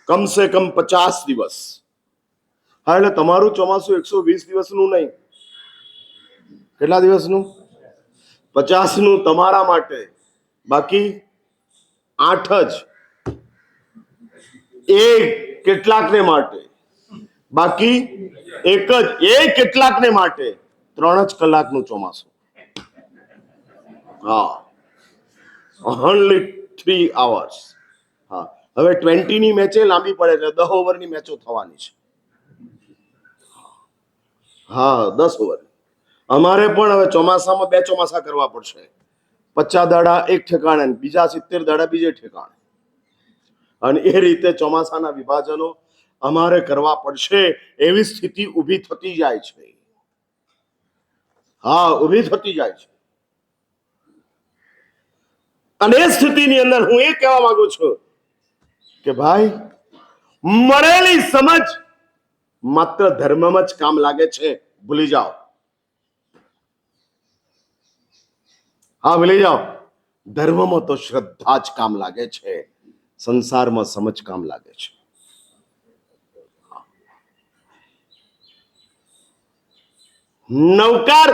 કમસે કમ 50 દિવસ. હા, એટલે તમારું ચોમાસું 120 દિવસનું નહીં, કેટલા દિવસનું? 50નું તમારા માટે, બાકી 8 જ એ કેટલાકને માટે, બાકી 1 જ એ કેટલાકને માટે. 3 જ કલાકનું ચોમાસું. હા, ઓનલી 3 hours. હા, હવે 20ની મેચે લાંબી પડે એટલે 10 ઓવરની મેચો થવાની છે. હા, 10 ઓવર. અમારે પણ હવે ચોમાસામાં 2 ચોમાસા કરવા પડશે. 50 દાડા એક ઠેકાણે, બીજા 70 દાડા બીજે ઠેકાણે. અને એ રીતે ચોમાસાના વિભાજનો અમારે કરવા પડશે. એવી સ્થિતિ ઊભી થતી જાય છે. હા, ઊભી થતી જાય છે. અને એ સ્થિતિની અંદર હું એ કહેવા માંગુ છું કે ભાઈ, મળેલી સમજ માત્ર ધર્મમાં જ કામ લાગે છે, ભૂલી જાઓ. હા, ભૂલી જાઓ. ધર્મમાં તો શ્રદ્ધા જ કામ લાગે છે, સંસારમાં સમજ કામ લાગે છે. નવકાર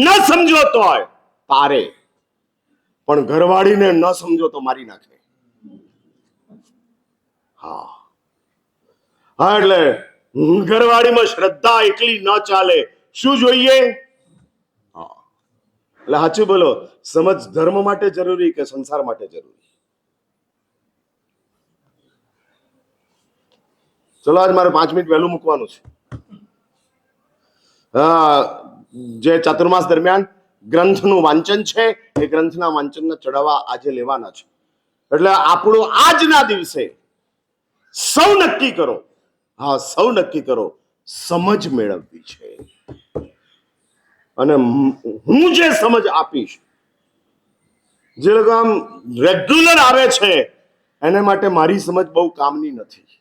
ન સમજો તો તારે, પણ ઘરવાળીને ન સમજો તો મારી નાખે. હા હા, એટલે ઘરવાળીમાં શ્રદ્ધા એકલી ન ચાલે. શું જોઈએ? હા, એટલે સાચું બોલો, સમજ ધર્મ માટે જરૂરી કે સંસાર માટે જરૂરી? ચલો, આજ મારે 5 મિનિટ વહેલું મૂકવાનું છે. હા, જે ચાતુર્માસ દરમિયાન ગ્રંથનું વાંચન છે, એ ગ્રંથના વાંચનના ચડાવવા આજે લેવાના છે. એટલે આપણું આજના દિવસે સૌ નક્કી કરો, હા સૌ નક્કી કરો, સમજ મેળવવી છે. અને હું જે સમજ આપીશ, જે લોકો આમ રેગ્યુલર આવે છે એને માટે મારી સમજ બહુ કામની નથી,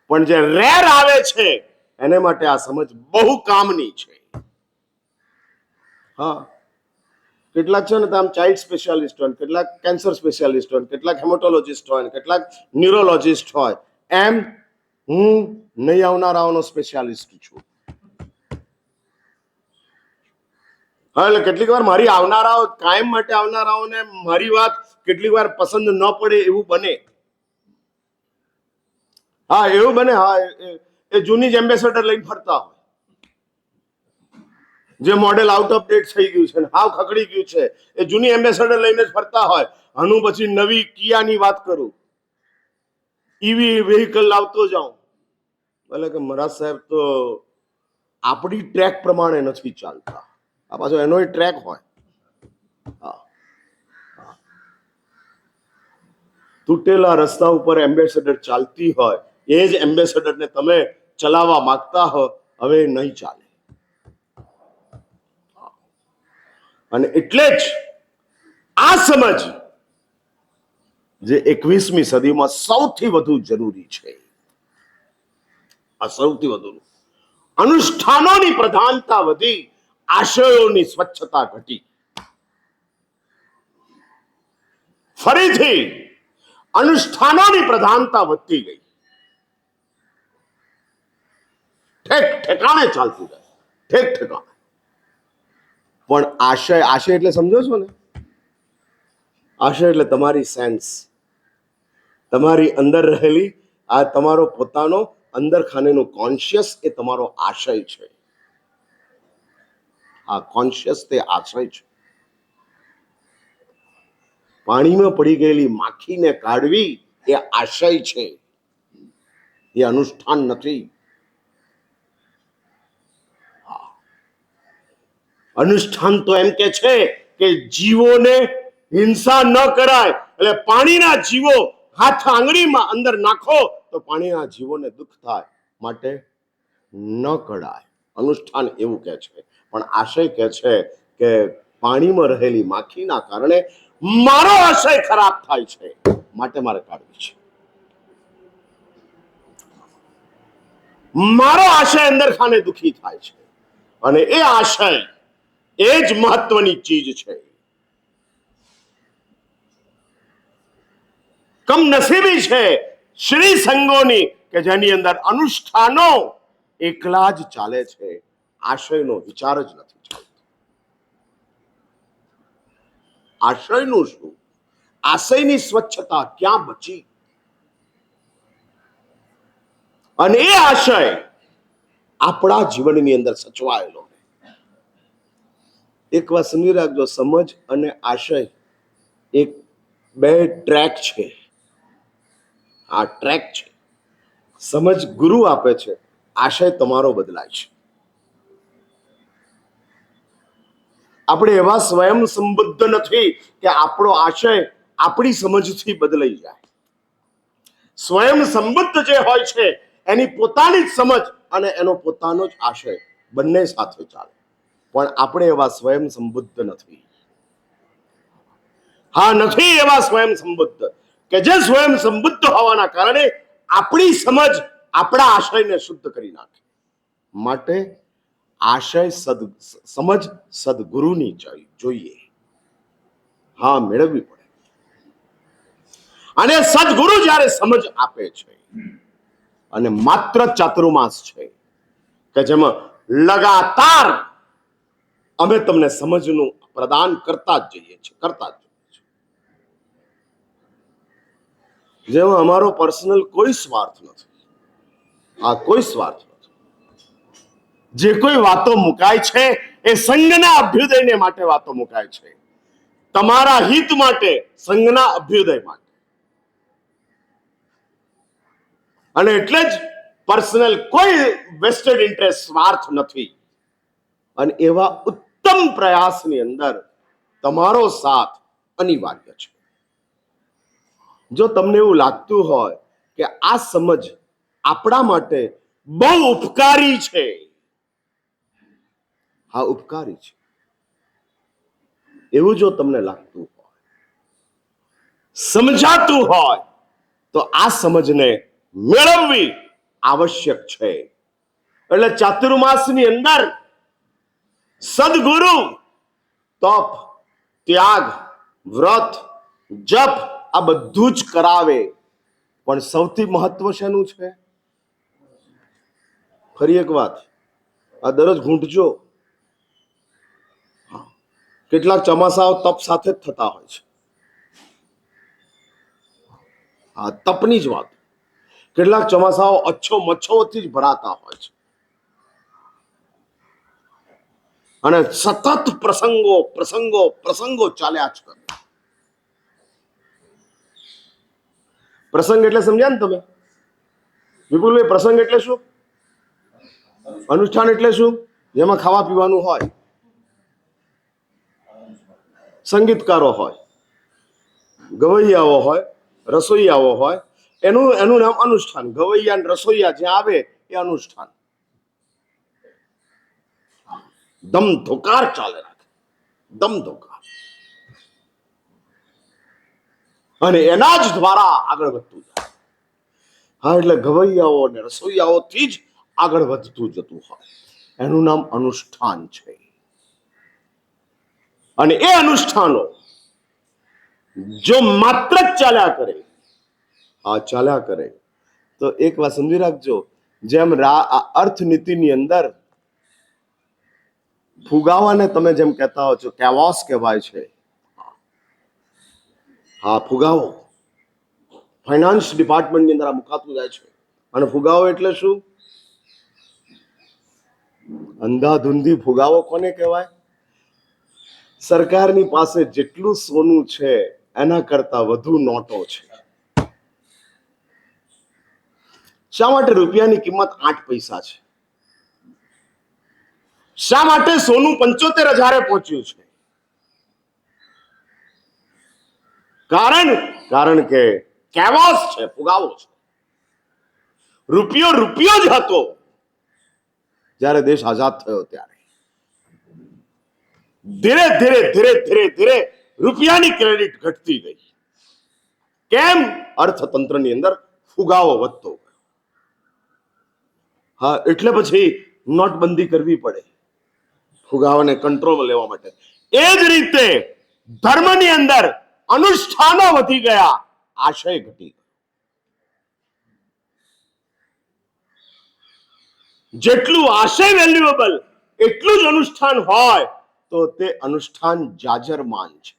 પણ જે રેર આવે છે એને માટે આ સમજ બહુ કામની છે. હા, કેટલાક છે ને આમ ચાઇલ્ડ સ્પેશિયાલિસ્ટ હોય, કેટલાક કેન્સર સ્પેશિયાલિસ્ટ હોય, કેટલાક હેમેટોલોજીસ્ટ હોય, કેટલાક ન્યુરોલોજીસ્ટ હોય. એમ હું નહીં આવનારાઓનો સ્પેશિયાલિસ્ટ છું. હા, એટલે કેટલીક વાર મારી આવનારાઓ, કાયમ માટે આવનારાઓને મારી વાત કેટલીક વાર પસંદ ન પડે એવું બને. હા એવું બને. હા, એ જૂની જ એમ્બેસેડર લઈને ફરતા હોય, જે મોડેલ આઉટ ઓફ ડેટ થઈ ગયું છે, હાવ ખકડી ગયું છે, એ જૂની એમ્બેસેડર લઈને જ ફરતા હોય. હું પછી નવી કિયાની વાત કરું, ઈવી વેહિકલ લાવતો જાઉં, એટલે કે મહારાજ સાહેબ તો આપણી ટ્રેક પ્રમાણે નથી ચાલતા. આ પાછો એનોય ટ્રેક હોય. હા, તૂટેલા રસ્તા ઉપર એમ્બેસેડર ચાલતી હોય, એ જ એમ્બેસેડરને તમે ચલાવવા માંગતા હો, હવે નહીં ચાલે. અને એટલે જ આ સમજ જે 21મી સદીમાં સૌથી વધુ જરૂરી છે, આ સૌથી વધુ. અનુષ્ઠાનોની પ્રધાનતા વધી, આશયોની સ્વચ્છતા ઘટી. ફરીથી અનુષ્ઠાનોની પ્રધાનતા વધતી ગઈ, ઠેક ઠેકાણે ચાલતું જાય, ઠેક ઠેકાણે. પણ આશય, આશય એટલે સમજો છો ને, આશય એટલે તમારી સેન્સ, તમારી અંદર રહેલી આ તમારો પોતાનો અંદર ખાનેનો કોન્શિયસ, એ તમારો આશય છે. આ કોન્શિયસ તે આશય છે. પાણીમાં પડી ગયેલી માખીને કાઢવી એ આશય છે, એ અનુષ્ઠાન નથી. અનુષ્ઠાન તો એમ કે છે કે જીવોને હિંસા ન કરાય, એટલે પાણીના જીવો હાથ આંગળીમાં અંદર નાખો તો પાણીના જીવોને દુઃખ થાય, માટે ન કરાય. અનુષ્ઠાન એવું કે છે. પણ આશય કે છે કે પાણીમાં રહેલી માખીના કારણે મારો આશય ખરાબ થાય છે, માટે મારે કાઢવી છે. મારો આશય અંદર ખાને દુખી થાય છે, અને એ આશય એ જ મહત્વની ચીજ છે. કમનસીબી છે શ્રી સંગોની કે જેની અંદર અનુષ્ઠાનો એકલા જ ચાલે છે, આશયનો વિચાર જ નથી ચાલતો. આશયનું શું? આશયની સ્વચ્છતા ક્યાં બચી? અને એ આશય આપણા જીવનની અંદર સચવાયેલો. એક વાત સમજી રાખજો, સમજ અને આશય એક બે ટ્રેક છે. આ ટ્રેક છે. સમજ ગુરુ આપે છે, આશય તમારો બદલાય છે. આપણે એવા સ્વયં સંબદ્ધ નથી કે આપણો આશય આપણી સમજથી બદલાઈ જાય. સ્વયં સંબદ્ધ જે હોય છે એની પોતાની જ સમજ અને એનો પોતાનો જ આશય બંને સાથે ચાલે. પણ આપણે એવા સ્વયં સંબદ્ધ નથી. હા, નથી એવા સ્વયં સંબદ્ધ કે જે સ્વયં સંબદ્ધ હોવાના કારણે આપણી સમજ આપણા આશયને શુદ્ધ કરી નાખે. માટે આશય સમજ સદગુરુની જોઈએ. હા, મેળવવી પડે. અને સદગુરુ જ્યારે સમજ આપે છે, અને માત્ર ચાતુર્માસ છે કે જેમાં લગાતાર અમે તમને સમજનું પ્રદાન કરતા જ જઈએ છીએ, કરતા જ જઈએ છીએ. જેમાં અમારો પર્સનલ કોઈ સ્વાર્થ નથી. આ કોઈ સ્વાર્થ નથી. જે કોઈ વાતો મુકાય છે એ સંઘના અભ્યુદયને માટે વાતો મુકાય છે, તમારા હિત માટે, સંઘના અભ્યુદય માટે. અને એટલે જ પર્સનલ કોઈ વેસ્ટેડ ઇન્ટરેસ્ટ, સ્વાર્થ નથી. અને એવા ઉત્તમ ઉત્તમ પ્રયાસની અંદર તમારો સાથ અનિવાર્ય છે. જો તમને એવું લાગતું હોય કે આ સમજ આપણા માટે બહુ ઉપકારી છે, હા ઉપકારી છે, એવું જો તમને લાગતું હોય, સમજાતું હોય, તો આ સમજને મેળવવી આવશ્યક છે. એટલે ચાતુર્માસની અંદર સદગુરુ તપ, ત્યાગ, વ્રત, જપ આ બધું જ કરાવે, પણ સૌથી મહત્વ શેનું છે? ફરી એક વાત, આ દરરોજ ઘૂંટજો. કેટલાક ચોમાસાઓ તપ સાથે જ થતા હોય છે. આ તપની જ વાત. કેટલાક ચોમાસાઓ અચ્છો મચ્છોથી જ ભરાતા હોય છે, અને સતત પ્રસંગો પ્રસંગો પ્રસંગો ચાલ્યા જ કરે. પ્રસંગ એટલે સમજ્યા ને તમે વિપુલભાઈ? પ્રસંગ એટલે શું? અનુષ્ઠાન એટલે શું? જેમાં ખાવા પીવાનું હોય, સંગીતકારો હોય, ગવૈયાઓ હોય, રસોઈયાઓ હોય, એનું નામ અનુષ્ઠાન. ગવૈયા અને રસોઈયા જ્યાં આવે એ અનુષ્ઠાન. દમ ધોકાર ચાલે રાખે, દમ ધોકાર, અને એના જ દ્વારા આગળ વધતું જાય. હા, એટલે ગવૈયાઓ અને રસોઈયાઓથી જ આગળ વધતું જતું હોય, એનું નામ અનુષ્ઠાન છે. અને એ અનુષ્ઠાનો જો માત્ર જ ચાલ્યા કરે, ચાલ્યા કરે, તો એક વાત સમજી રાખજો, જેમ અર્થનીતિની અંદર ફુગાવાને તમે જેમ કહેતા હો છો, કેવોસ કહેવાય છે. હા, ફુગાવો ફાઇનાન્સ ડિપાર્ટમેન્ટની અંદર આ મુકાતું જાય છે. અને ફુગાવો એટલે શું? અંધાધૂંધી ફુગાવો કોને કહેવાય? સરકારની પાસે જેટલું સોનું છે એના કરતા વધુ નોટો છે. શા માટે રૂપિયાની કિંમત 8 પૈસા છે? શા માટે સોનું 75,000 પહોંચ્યું છે? કારણ કે કેવોસ છે, ફુગાવો છે. રૂપિયો જ હતો જ્યારે દેશ આઝાદ થયો, ત્યારે ધીરે ધીરે ધીરે ધીરે ધીરે રૂપિયાની ક્રેડિટ ઘટતી ગઈ. કેમ? અર્થતંત્રની અંદર ફુગાવો વધતો ગયો. હા, એટલે પછી નોટબંધી કરવી પડે ફુગાવાને કંટ્રોલમાં લેવા માટે. એ જ રીતે ધર્મની અંદર અનુષ્ઠાનો વધી ગયા, આશય ઘટી ગયો. જેટલું આશય વેલ્યુએબલ એટલું જ અનુષ્ઠાન હોય તો તે અનુષ્ઠાન જાજરમાન છે.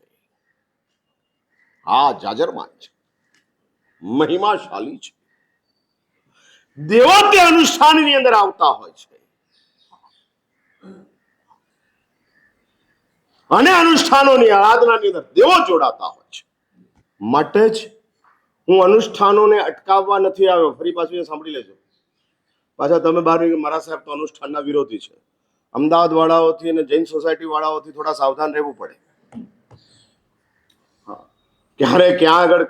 હા, જાજરમાન છે, મહિમાશાળી છે. દેવો તે અનુષ્ઠાનની અંદર આવતા હોય છે, અને અનુષ્ઠાનોની આરાધનાની અંદર દેવો જોડાતા હોય છે. માટે જ હું અનુષ્ઠાનોને અટકાવવા નથી આવ્યો. ફરી પાછું એ સાંભળી લેજો. પાછા તમે બહાર મારા સાહેબ તો અનુષ્ઠાનના વિરોધી છે. અમદાવાદ વાળાઓથી અને જૈન સોસાયટી વાળાઓથી થોડા સાવધાન રહેવું પડે. ક્યારે ક્યાં આગળ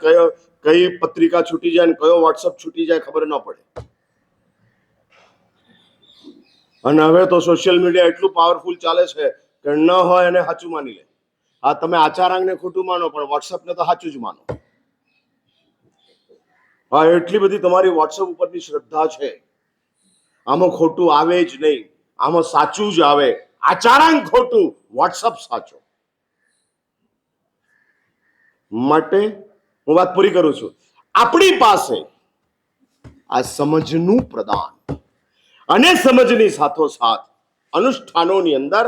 કઈ પત્રિકા છૂટી જાય ને કયો વોટ્સઅપ છૂટી જાય ખબર ન પડે. અને હવે તો સોશિયલ મીડિયા એટલું પાવરફુલ ચાલે છે કે ન હોય એને સાચું માની લે. હા, તમે આચારાંગને ખોટું માનો પણ વોટ્સઅપને તો સાચું જ માનો. હા, એટલી બધી તમારી વોટ્સઅપ ઉપરની શ્રદ્ધા છે. આમાં ખોટું આવે જ નહીં, આમાં સાચું જ આવે. આચારાંગ ખોટું, વોટ્સઅપ સાચો. માટે હું વાત પૂરી કરું છું. આપણી પાસે આ સમજનું પ્રદાન અને સમજની સાથોસાથ અનુષ્ઠાનોની અંદર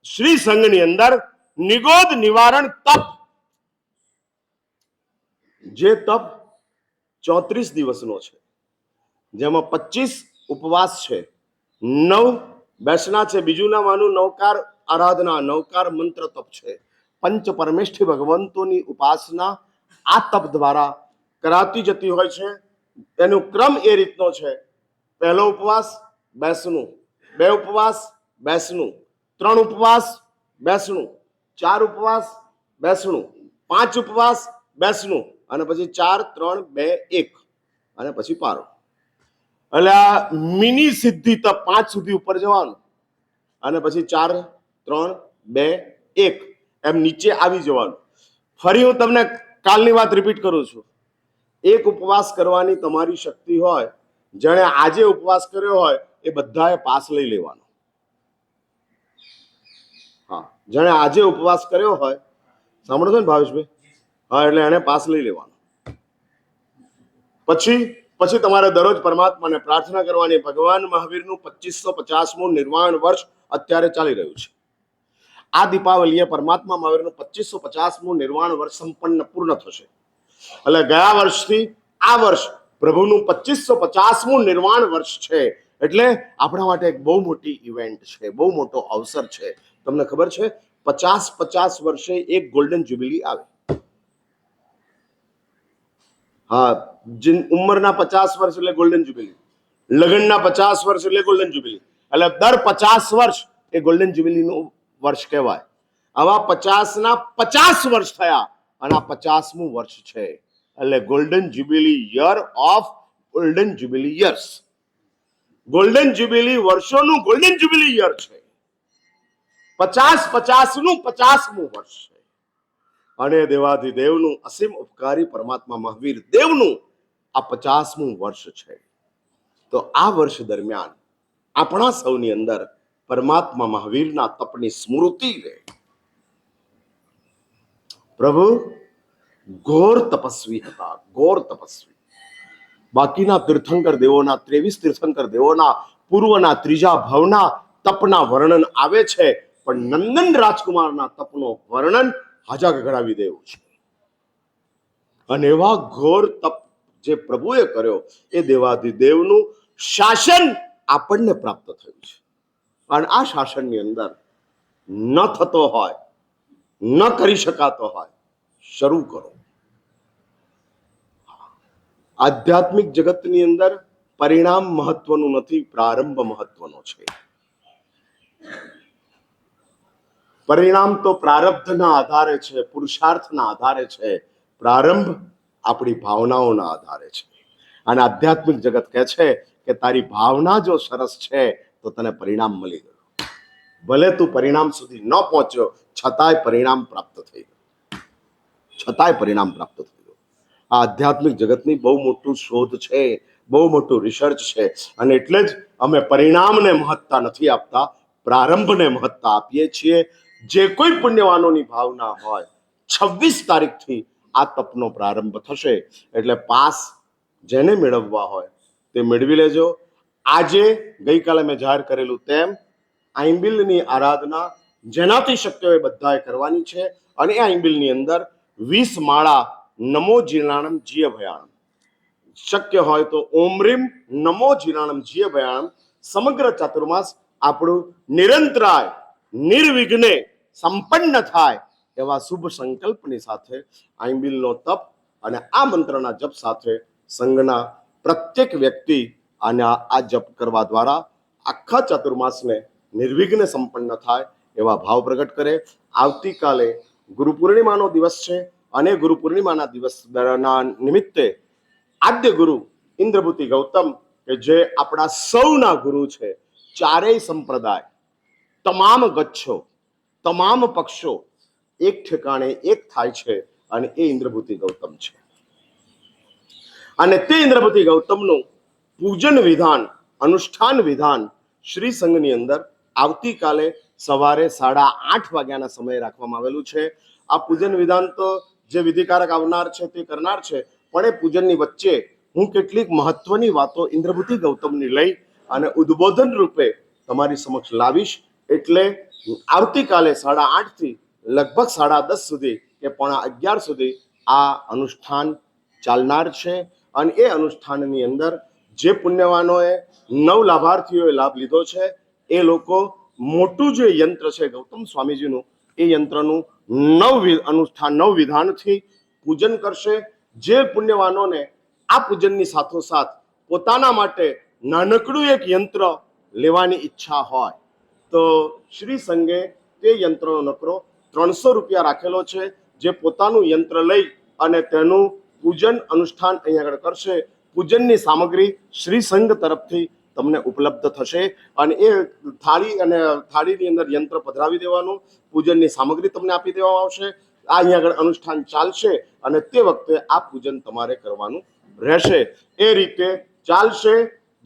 શ્રી સંઘની અંદર નિગોદ નિવારણ તપ, જે તપ 34 દિવસનો છે, જેમાં 25 ઉપવાસ છે, 9 બેસના છે, બીજું નામ આનું નવકાર આરાધના, નવકાર મંત્ર તપ છે. પંચ પરમેષ્ઠી ભગવંતોની ઉપાસના આ તપ દ્વારા કરાતી જતી હોય છે. એનો ક્રમ એ રીતનો છે: પહેલો ઉપવાસ બેસનું, 2 ઉપવાસ બેસનું, 3 ઉપવાસ બેસણું, 4 ઉપવાસ બેસણું, 5 ઉપવાસ બેસણું, અને પછી 4, 3, 2, 1 અને પછી પારો. એટલે આ મિની સિદ્ધિ તપ 5 સુધી ઉપર જવાનું અને પછી 4, 3, 2, 1 એમ નીચે આવી જવાનું. ફરી હું તમને કાલની વાત રિપીટ કરું છું. એક ઉપવાસ કરવાની તમારી શક્તિ હોય, જેણે આજે ઉપવાસ કર્યો હોય એ બધાએ પાસ લઈ લેવાનો. હા, જેણે આજે ઉપવાસ કર્યો હોય, સાંભળો છો ને ભાવેશભાઈ? હા, એટલે એને પાસ લઈ લેવાનો. પછી તમારે દરરોજ પરમાત્માને પ્રાર્થના કરવાની. ભગવાન મહાવીરનું 2550મું નિર્વાણ વર્ષ અત્યારે ચાલી રહ્યું છે. આ દીપાવલીએ પરમાત્મા મહાવીરનું 2550મું નિર્વાણ વર્ષ સંપન્ન પૂર્ણ થશે. એટલે ગયા વર્ષથી આ વર્ષ પ્રભુનું 2550મું નિર્વાણ વર્ષ છે. એટલે આપણા માટે એક બહુ મોટી ઇવેન્ટ છે, બહુ મોટો અવસર છે. તમને ખબર છે 50 વર્ષે એક ગોલ્ડન જ્યુબિલી આવે. હા, ઉંમરના 50 વર્ષ એટલે ગોલ્ડન જ્યુબિલી, લગ્નના 50 વર્ષ એટલે ગોલ્ડન જ્યુબિલી. એટલે દર 50 વર્ષ એ ગોલ્ડન જ્યુબિલીનું વર્ષ કહેવાય. આવા 50ના 50 વર્ષ થયા અને આ 50મું વર્ષ છે. એટલે golden jubilee year of golden jubilee years. Golden jubilee વર્ષોનું ગોલ્ડન જ્યુબિલી યર છે. 50નું 50મું વર્ષ છે. અને દેવાધિદેવનું અસીમ ઉપકારી પરમાત્મા મહાવીર દેવનું આ 50મું વર્ષ છે. તો આ વર્ષ દરમિયાન આપણા સૌની અંદર પરમાત્મા મહાવીરના તપની સ્મૃતિ રહે. પ્રભુ ઘોર તપસ્વી હતા, ઘોર તપસ્વી. બાકીના તીર્થંકર દેવોના 23 તીર્થંકર દેવોના પૂર્વના ત્રીજા ભવના તપના વર્ણન આવે છે, પણ નંદન રાજકુમારના તપનો વર્ણન હાજા ગગડાવી દેવું છે. અને એવા ઘોર તપ જે પ્રભુએ કર્યો એ દેવાધિદેવનું શાસન આપણને પ્રાપ્ત થયું છે. અને આ શાસનની અંદર ન થતો હોય, ન કરી શકાતો હોય, શરૂ કરો. આધ્યાત્મિક જગતની અંદર પરિણામ મહત્વનું નથી, પ્રારંભ મહત્વનો છે. પરિણામ તો પ્રારબ્ધના આધારે છે, પુરુષાર્થના આધારે છે. પ્રારંભ આપણી ભાવનાઓના આધારે છે. અને આધ્યાત્મિક જગત કહે છે કે તારી ભાવના જો સરસ છે તો તને પરિણામ મળી ગયું. ભલે તું પરિણામ સુધી ન પહોંચ્યો છતાંય પરિણામ પ્રાપ્ત થઈ ગયું, છતાંય પરિણામ પ્રાપ્ત થઈ ગયું. આ આધ્યાત્મિક જગતની બહુ મોટું શોધ છે, બહુ મોટું રિસર્ચ છે. અને એટલે જ અમે પરિણામને મહત્તા નથી આપતા, પ્રારંભને મહત્તા આપીએ છીએ. જે કોઈ પુણ્યવાનોની ભાવના હોય, 26 તારીખથી આ તપનો પ્રારંભ થશે. એટલે પાસ જેને મેળવવા હોય તે મેળવી લેજો. આજે ગઈકાલે મેં જાહેર કરેલું તેમ આઈંબિલની આરાધના જેનાથી શક્ય હોય બધાએ કરવાની છે. અને એ આઈંબિલની અંદર 20 માળા નમો જીર્ણાણમ જીય ભયાણમ, શક્ય હોય તો ઓમ રીમ નમો જીર્ણાણમ જીય ભયાણમ સમગ્ર ચાતુર્માસ આપણું નિરંતરાય નિર્વિઘ્ને સંપન્ન થાય એવા શુભ સંકલ્પની સાથે આઈંબિલનો તપ અને આ મંત્રના જપ સાથે સંઘના પ્રત્યેક વ્યક્તિ અને આ જપ કરવા દ્વારા આખા ચાતુર્માસને નિર્વિઘ્ને સંપન્ન થાય એવા ભાવ પ્રગટ કરે. આવતીકાલે ગુરુ પૂર્ણિમાનો દિવસ છે અને ગુરુ પૂર્ણિમાના દિવસના નિમિત્તે આદ્ય ગુરુ ઇન્દ્રભૂતિ ગૌતમ કે જે આપણા સૌના ગુરુ છે, ચારેય સંપ્રદાય, તમામ ગચ્છો, તમામ પક્ષો એક ઠેકાણે એક થાય છે અને એ ઇન્દ્રભૂતિ ગૌતમ છે. અને તે ઇન્દ્રભૂતિ ગૌતમનું પૂજન વિધાન, અનુષ્ઠાન વિધાન શ્રી સંઘની અંદર આવતીકાલે સવારે 8:30 વાગ્યાના સમયે રાખવામાં આવેલું છે. આ પૂજન વિધાન તો જે વિધિકારક આવનાર છે તે કરનાર છે, પણ એ પૂજનની વચ્ચે હું કેટલીક મહત્વની વાતો ઇન્દ્રભૂતિ ગૌતમની લઈ અને ઉદ્બોધન રૂપે તમારી સમક્ષ લાવીશ. એટલે આવતીકાલે 8:30 થી લગભગ 10:30 સુધી કે 11:15 સુધી આ અનુષ્ઠાન ચાલનાર છે. અને એ અનુષ્ઠાનની અંદર જે પુણ્યવાનોએ 9 લાભાર્થીઓએ લાભ લીધો છે એ લોકો મોટું જે યંત્ર છે ગૌતમ સ્વામીજીનું, એ યંત્રનું અનુષ્ઠાન 9 વિધાનથી પૂજન કરશે. જે પુણ્યવાનોને આ પૂજનની સાથોસાથ પોતાના માટે નાનકડું એક યંત્ર લેવાની ઈચ્છા હોય તો શ્રી સંઘે તે યંત્રનો નકરો 300 રૂપિયા રાખેલો છે. જે પોતાનું યંત્ર લઈ અને તેનું પૂજન અનુષ્ઠાન અહીંયા આગળ કરશે. પૂજનની સામગ્રી શ્રી સંઘ તરફથી તમને ઉપલબ્ધ થશે અને એ થાળીની અંદર યંત્ર પધરાવી દેવાનું, પૂજનની સામગ્રી તમને આપી દેવામાં આવશે. આ અહીંયા આગળ અનુષ્ઠાન ચાલશે અને તે વખતે આ પૂજન તમારે કરવાનું રહેશે. એ રીતે ચાલશે.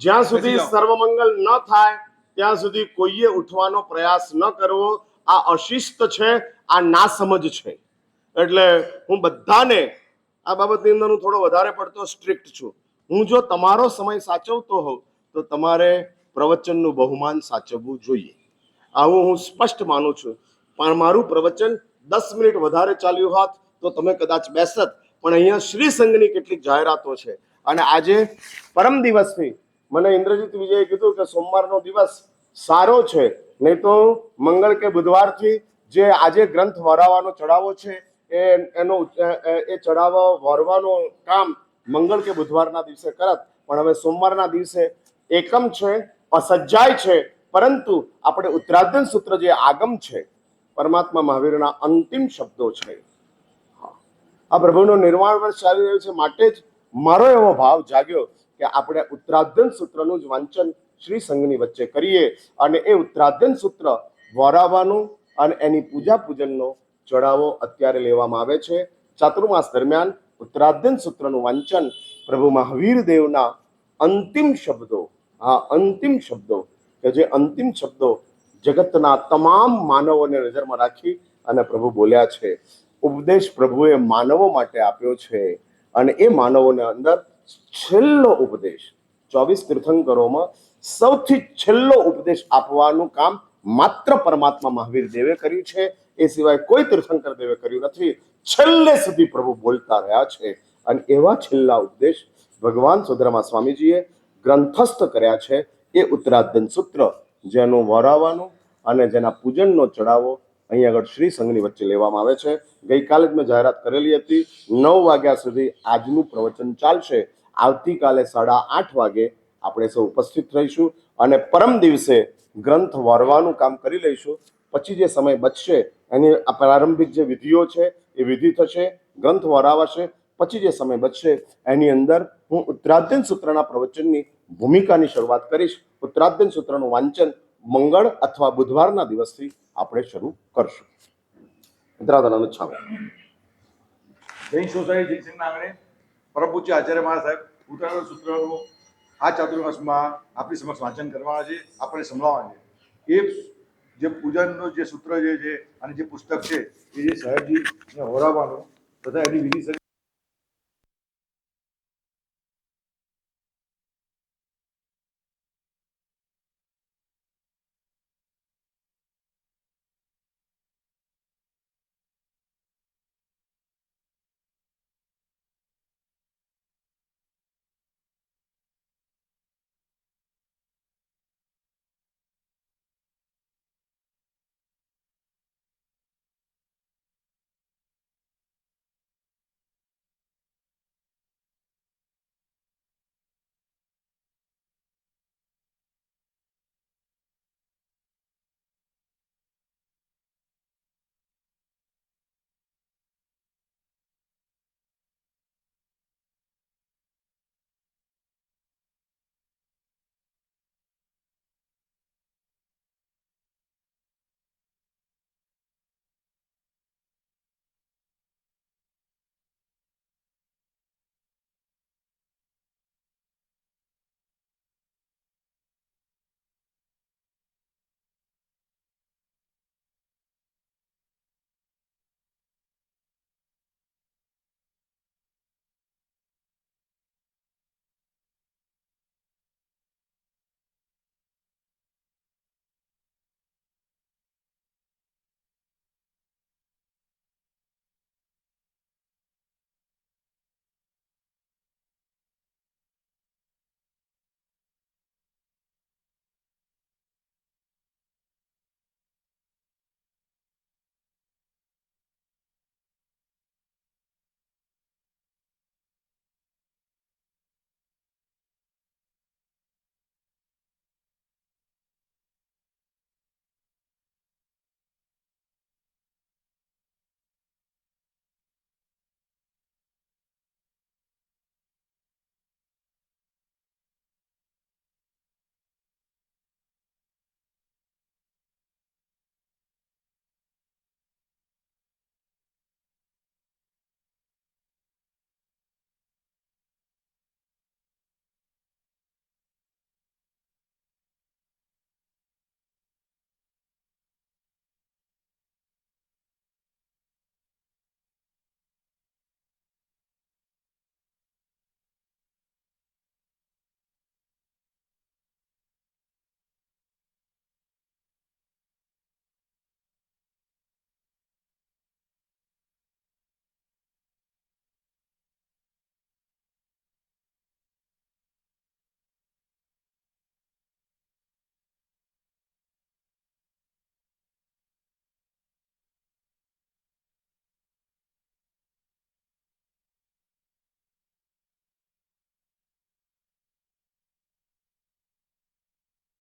જ્યાં સુધી સર્વમંગલ ન થાય ત્યાં સુધી કોઈએ ઉઠવાનો પ્રયાસ ન કરવો. આ અશિસ્ત છે, આ નાસમજ છે. એટલે હું બધાને આ બાબતની અંદર હું થોડો વધારે પડતો સ્ટ્રિક્ટ છું. હું જો તમારો સમય સાચવતો હોઉં તો તમારે પ્રવચનનું બહુમાન સાચવવું જોઈએ. આવું હું સ્પષ્ટ માનું છું. પણ મારું પ્રવચન 10 મિનિટ વધારે ચાલ્યું હોત તો તમે કદાચ બેસત. પણ અહીંયા શ્રી સંઘની કેટલીક જાહેરાતો છે અને આજે પરમ દિવસથી મને ઇન્દ્રજીત વિજયે કીધું કે સોમવારનો દિવસ સારો છે, નહીં તો મંગળ કે બુધવારથી જે આજે ગ્રંથ વરાવવાનો ચડાવો છે એ ચડાવો વરવાનું કામ મંગળ કે બુધવારના દિવસે કરત. પણ હવે સોમવારના દિવસે એકમ છે, અસજ્જાય છે, પરંતુ આપણે ઉત્તરાધન સૂત્ર જે આગમ છે, પરમાત્મા મહાવીરના અંતિમ શબ્દો છે. આ પ્રભુનો નિર્વાણ વર્ષ ચાલી રહ્યું છે, માટે જ મારો એવો ભાવ જાગ્યો કે આપણે ઉત્તરાધન સૂત્રનું જ વાંચન શ્રી સંઘની વચ્ચે કરીએ અને એ ઉત્તરાધન સૂત્ર વરાવવાનું અને એની પૂજા પૂજનનો ચડાવો અત્યારે લેવામાં આવે છે. ચાતુર્માસ દરમિયાન ઉત્તરાધન સૂત્રનું વાંચન પ્રભુ મહાવીર દેવના અંતિમ શબ્દો, અંતિમ શબ્દો કે જે અંતિમ શબ્દો જગતના તમામ માનવોને નજરમાં રાખી અને પ્રભુ બોલ્યા છે. ઉપદેશ પ્રભુએ માનવો માટે આપ્યો છે અને એ માનવોને અંદર છેલ્લો ઉપદેશ 24 તીર્થંકરોમાં સૌથી છેલ્લો ઉપદેશ આપવાનું કામ માત્ર પરમાત્મા મહાવીર દેવે કર્યું છે. એ સિવાય કોઈ તીર્થંકર દેવે કર્યું નથી. છેલ્લે સુધી પ્રભુ બોલતા રહ્યા છે અને એવા છેલ્લા ઉપદેશ ભગવાન સુધર્મા સ્વામીજીએ ગ્રંથસ્થ કર્યા છે. એ ઉત્તરાધન સૂત્ર જેનું વરાવવાનું અને જેના પૂજનનો ચડાવો અહીં આગળ શ્રી સંઘની વચ્ચે લેવામાં આવે છે. ગઈકાલે જ મેં જાહેરાત કરેલી હતી 9 વાગ્યા સુધી આજનું પ્રવચન ચાલશે. આવતીકાલે 8:30 વાગે આપણે સૌ ઉપસ્થિત રહીશું અને પરમ દિવસે ગ્રંથ વરવાનું કામ કરી લઈશું. પછી જે સમય બચશે એની પ્રારંભિક જે વિધિઓ છે એ વિધિ થશે, ગ્રંથ વરાવાશે. પછી જે સમય બચશે એની અંદર હું ઉત્તરાધ્યન સૂત્રના પ્રવચનની ભૂમિકાની શરૂઆત કરીશ. ઉત્તરાધ્યન સૂત્રનું વાંચન મંગળ અથવા બુધવારના દિવસથી આપણે શરૂ કરશું. ઉત્તરાધ્યન છાવે જૈન સોસાયટી જૈનસિંહના આંગણે પરમ પૂજ્ય આચાર્ય મહારાજ સાહેબ ઉત્તરાધ્યન સૂત્રનું આ ચાતુર્માસમાં આપણી સમક્ષ વાંચન કરવાના છે, આપણે સંભળાવવાના છે. એ જે પૂજનનું જે સૂત્ર જે છે અને જે પુસ્તક છે એ જે સાહેબજી હોરાવાનું તથા એની વિધિ